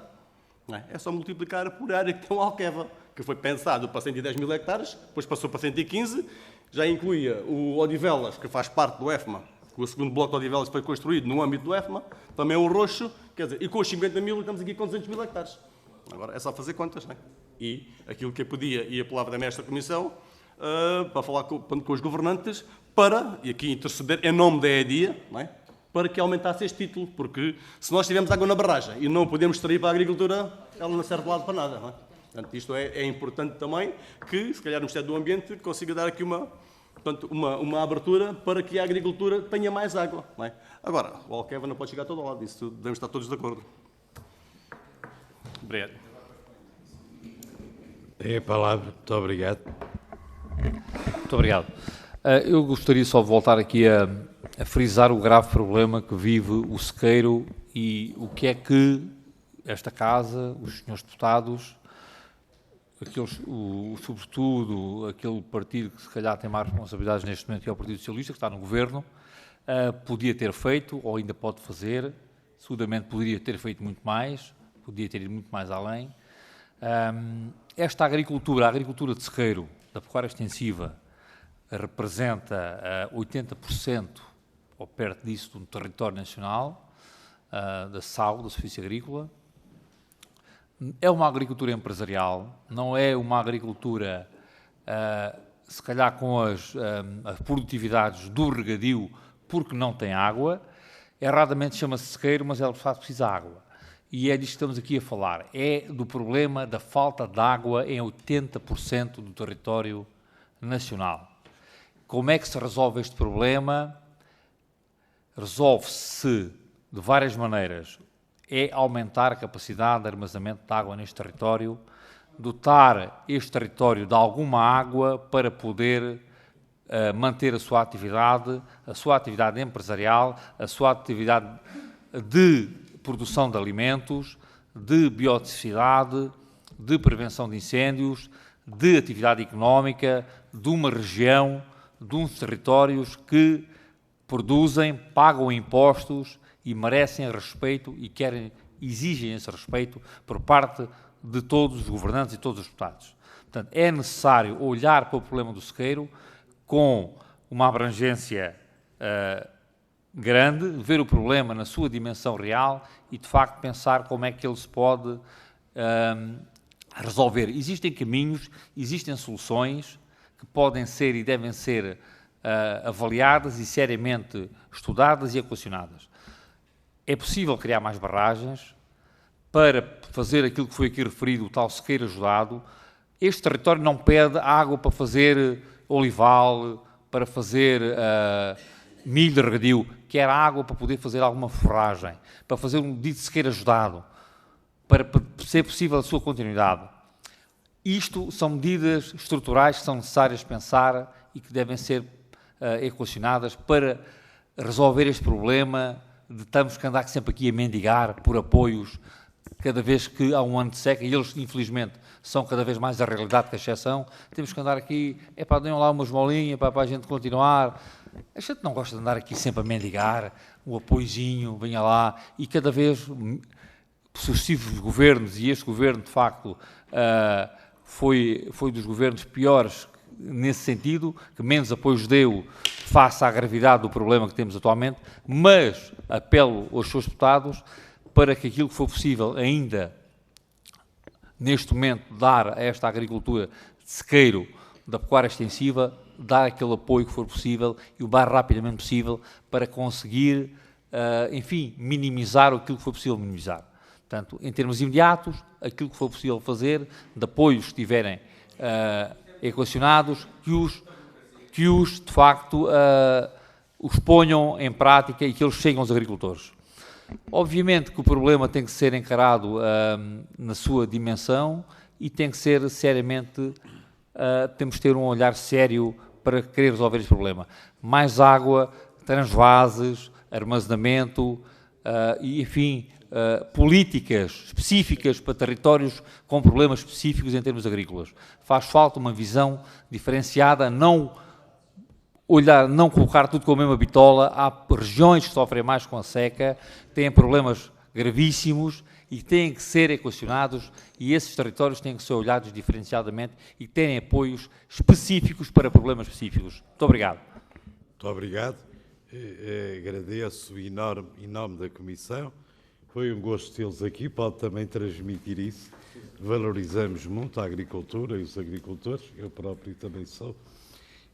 Speaker 12: É só multiplicar por área que tem o Alqueva, que foi pensado para 110 mil hectares, depois passou para 115, já incluía o Odivelas, que faz parte do EFMA, que o segundo bloco de Odivelas foi construído no âmbito do EFMA, também o Roxo, quer dizer, e com os 50 mil estamos aqui com 200 mil hectares. Agora é só fazer contas, não é? E aquilo que eu podia e apelava também a esta comissão, para falar com os governantes, e aqui interceder em nome da EDIA, não é? Para que aumentasse este título, porque se nós tivermos água na barragem e não podemos extrair para a agricultura, ela não serve de lado para nada. Não é? Portanto, isto é importante também que, se calhar, o Ministério do Ambiente consiga dar aqui uma abertura para que a agricultura tenha mais água. Não é? Agora, o Alqueva não pode chegar a todo lado, isso devemos estar todos de acordo. Obrigado.
Speaker 7: É a palavra. Muito obrigado.
Speaker 5: Muito obrigado. Eu gostaria só de voltar aqui a frisar o grave problema que vive o sequeiro e o que é que esta Casa, os senhores deputados, sobretudo aquele partido que se calhar tem mais responsabilidades neste momento, que é o Partido Socialista, que está no Governo, podia ter feito, ou ainda pode fazer, seguramente poderia ter feito muito mais, podia ter ido muito mais além. Esta agricultura, a agricultura de sequeiro, da pecuária extensiva, representa 80%, ou perto disso, do território nacional, da SAU, da Superfície Agrícola. É uma agricultura empresarial, não é uma agricultura, se calhar, com as produtividades do regadio, porque não tem água. Erradamente chama-se sequeiro, mas ela, de facto, precisa de água. E é disto que estamos aqui a falar. É do problema da falta de água em 80% do território nacional. Como é que se resolve este problema? Resolve-se de várias maneiras. É aumentar a capacidade de armazenamento de água neste território, dotar este território de alguma água para poder manter a sua atividade empresarial, a sua atividade de produção de alimentos, de biodiversidade, de prevenção de incêndios, de atividade económica, de uma região, de uns territórios que produzem, pagam impostos e merecem respeito e exigem esse respeito por parte de todos os governantes e todos os deputados. Portanto, é necessário olhar para o problema do sequeiro com uma abrangência grande, ver o problema na sua dimensão real e, de facto, pensar como é que ele se pode resolver. Existem caminhos, existem soluções que podem ser e devem ser avaliadas e seriamente estudadas e equacionadas. É possível criar mais barragens para fazer aquilo que foi aqui referido, o tal sequeiro ajudado. Este território não pede água para fazer olival, para fazer milho de regadio, quer água para poder fazer alguma forragem, para fazer um dito sequer ajudado, para ser possível a sua continuidade. Isto são medidas estruturais que são necessárias pensar e que devem ser equacionadas para resolver este problema de termos que andar sempre aqui a mendigar por apoios cada vez que há um ano de seca, e eles, infelizmente, são cada vez mais a realidade que a exceção. Temos que andar aqui, deem lá uma esmolinha para a gente continuar. A gente não gosta de andar aqui sempre a mendigar, um apoiozinho, venha lá, e cada vez sucessivos governos, e este governo, de facto, foi dos governos piores nesse sentido, que menos apoios deu face à gravidade do problema que temos atualmente, mas apelo aos seus deputados para que aquilo que for possível ainda, neste momento, dar a esta agricultura de sequeiro, da pecuária extensiva, dar aquele apoio que for possível e o mais rapidamente possível para conseguir, enfim, minimizar aquilo que for possível minimizar. Portanto, em termos imediatos, aquilo que for possível fazer, de apoios que estiverem equacionados, que os de facto, os ponham em prática e que eles cheguem aos agricultores. Obviamente que o problema tem que ser encarado na sua dimensão e tem que ser seriamente, temos que ter um olhar sério para querer resolver este problema. Mais água, transvases, armazenamento e, enfim, políticas específicas para territórios com problemas específicos em termos agrícolas. Faz falta uma visão diferenciada, não colocar tudo com a mesma bitola. Há regiões que sofrem mais com a seca, têm problemas gravíssimos e têm que ser equacionados, e esses territórios têm que ser olhados diferenciadamente e terem apoios específicos para problemas específicos. Muito obrigado.
Speaker 7: Muito obrigado. Agradeço em nome da Comissão. Foi um gosto tê-los aqui, pode também transmitir isso. Valorizamos muito a agricultura e os agricultores, eu próprio também sou.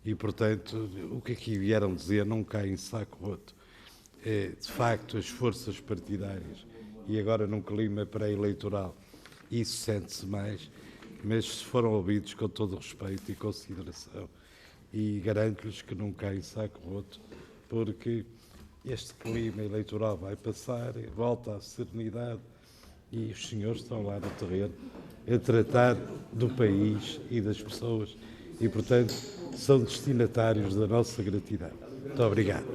Speaker 7: E, portanto, o que aqui vieram dizer não cai em saco roto. De facto, as forças partidárias, e agora num clima pré-eleitoral, isso sente-se mais, mas se foram ouvidos com todo o respeito e consideração, e garanto-lhes que não cai em saco roto, porque este clima eleitoral vai passar, volta à serenidade, e os senhores estão lá no terreno a tratar do país e das pessoas, e, portanto, são destinatários da nossa gratidão. Muito obrigado.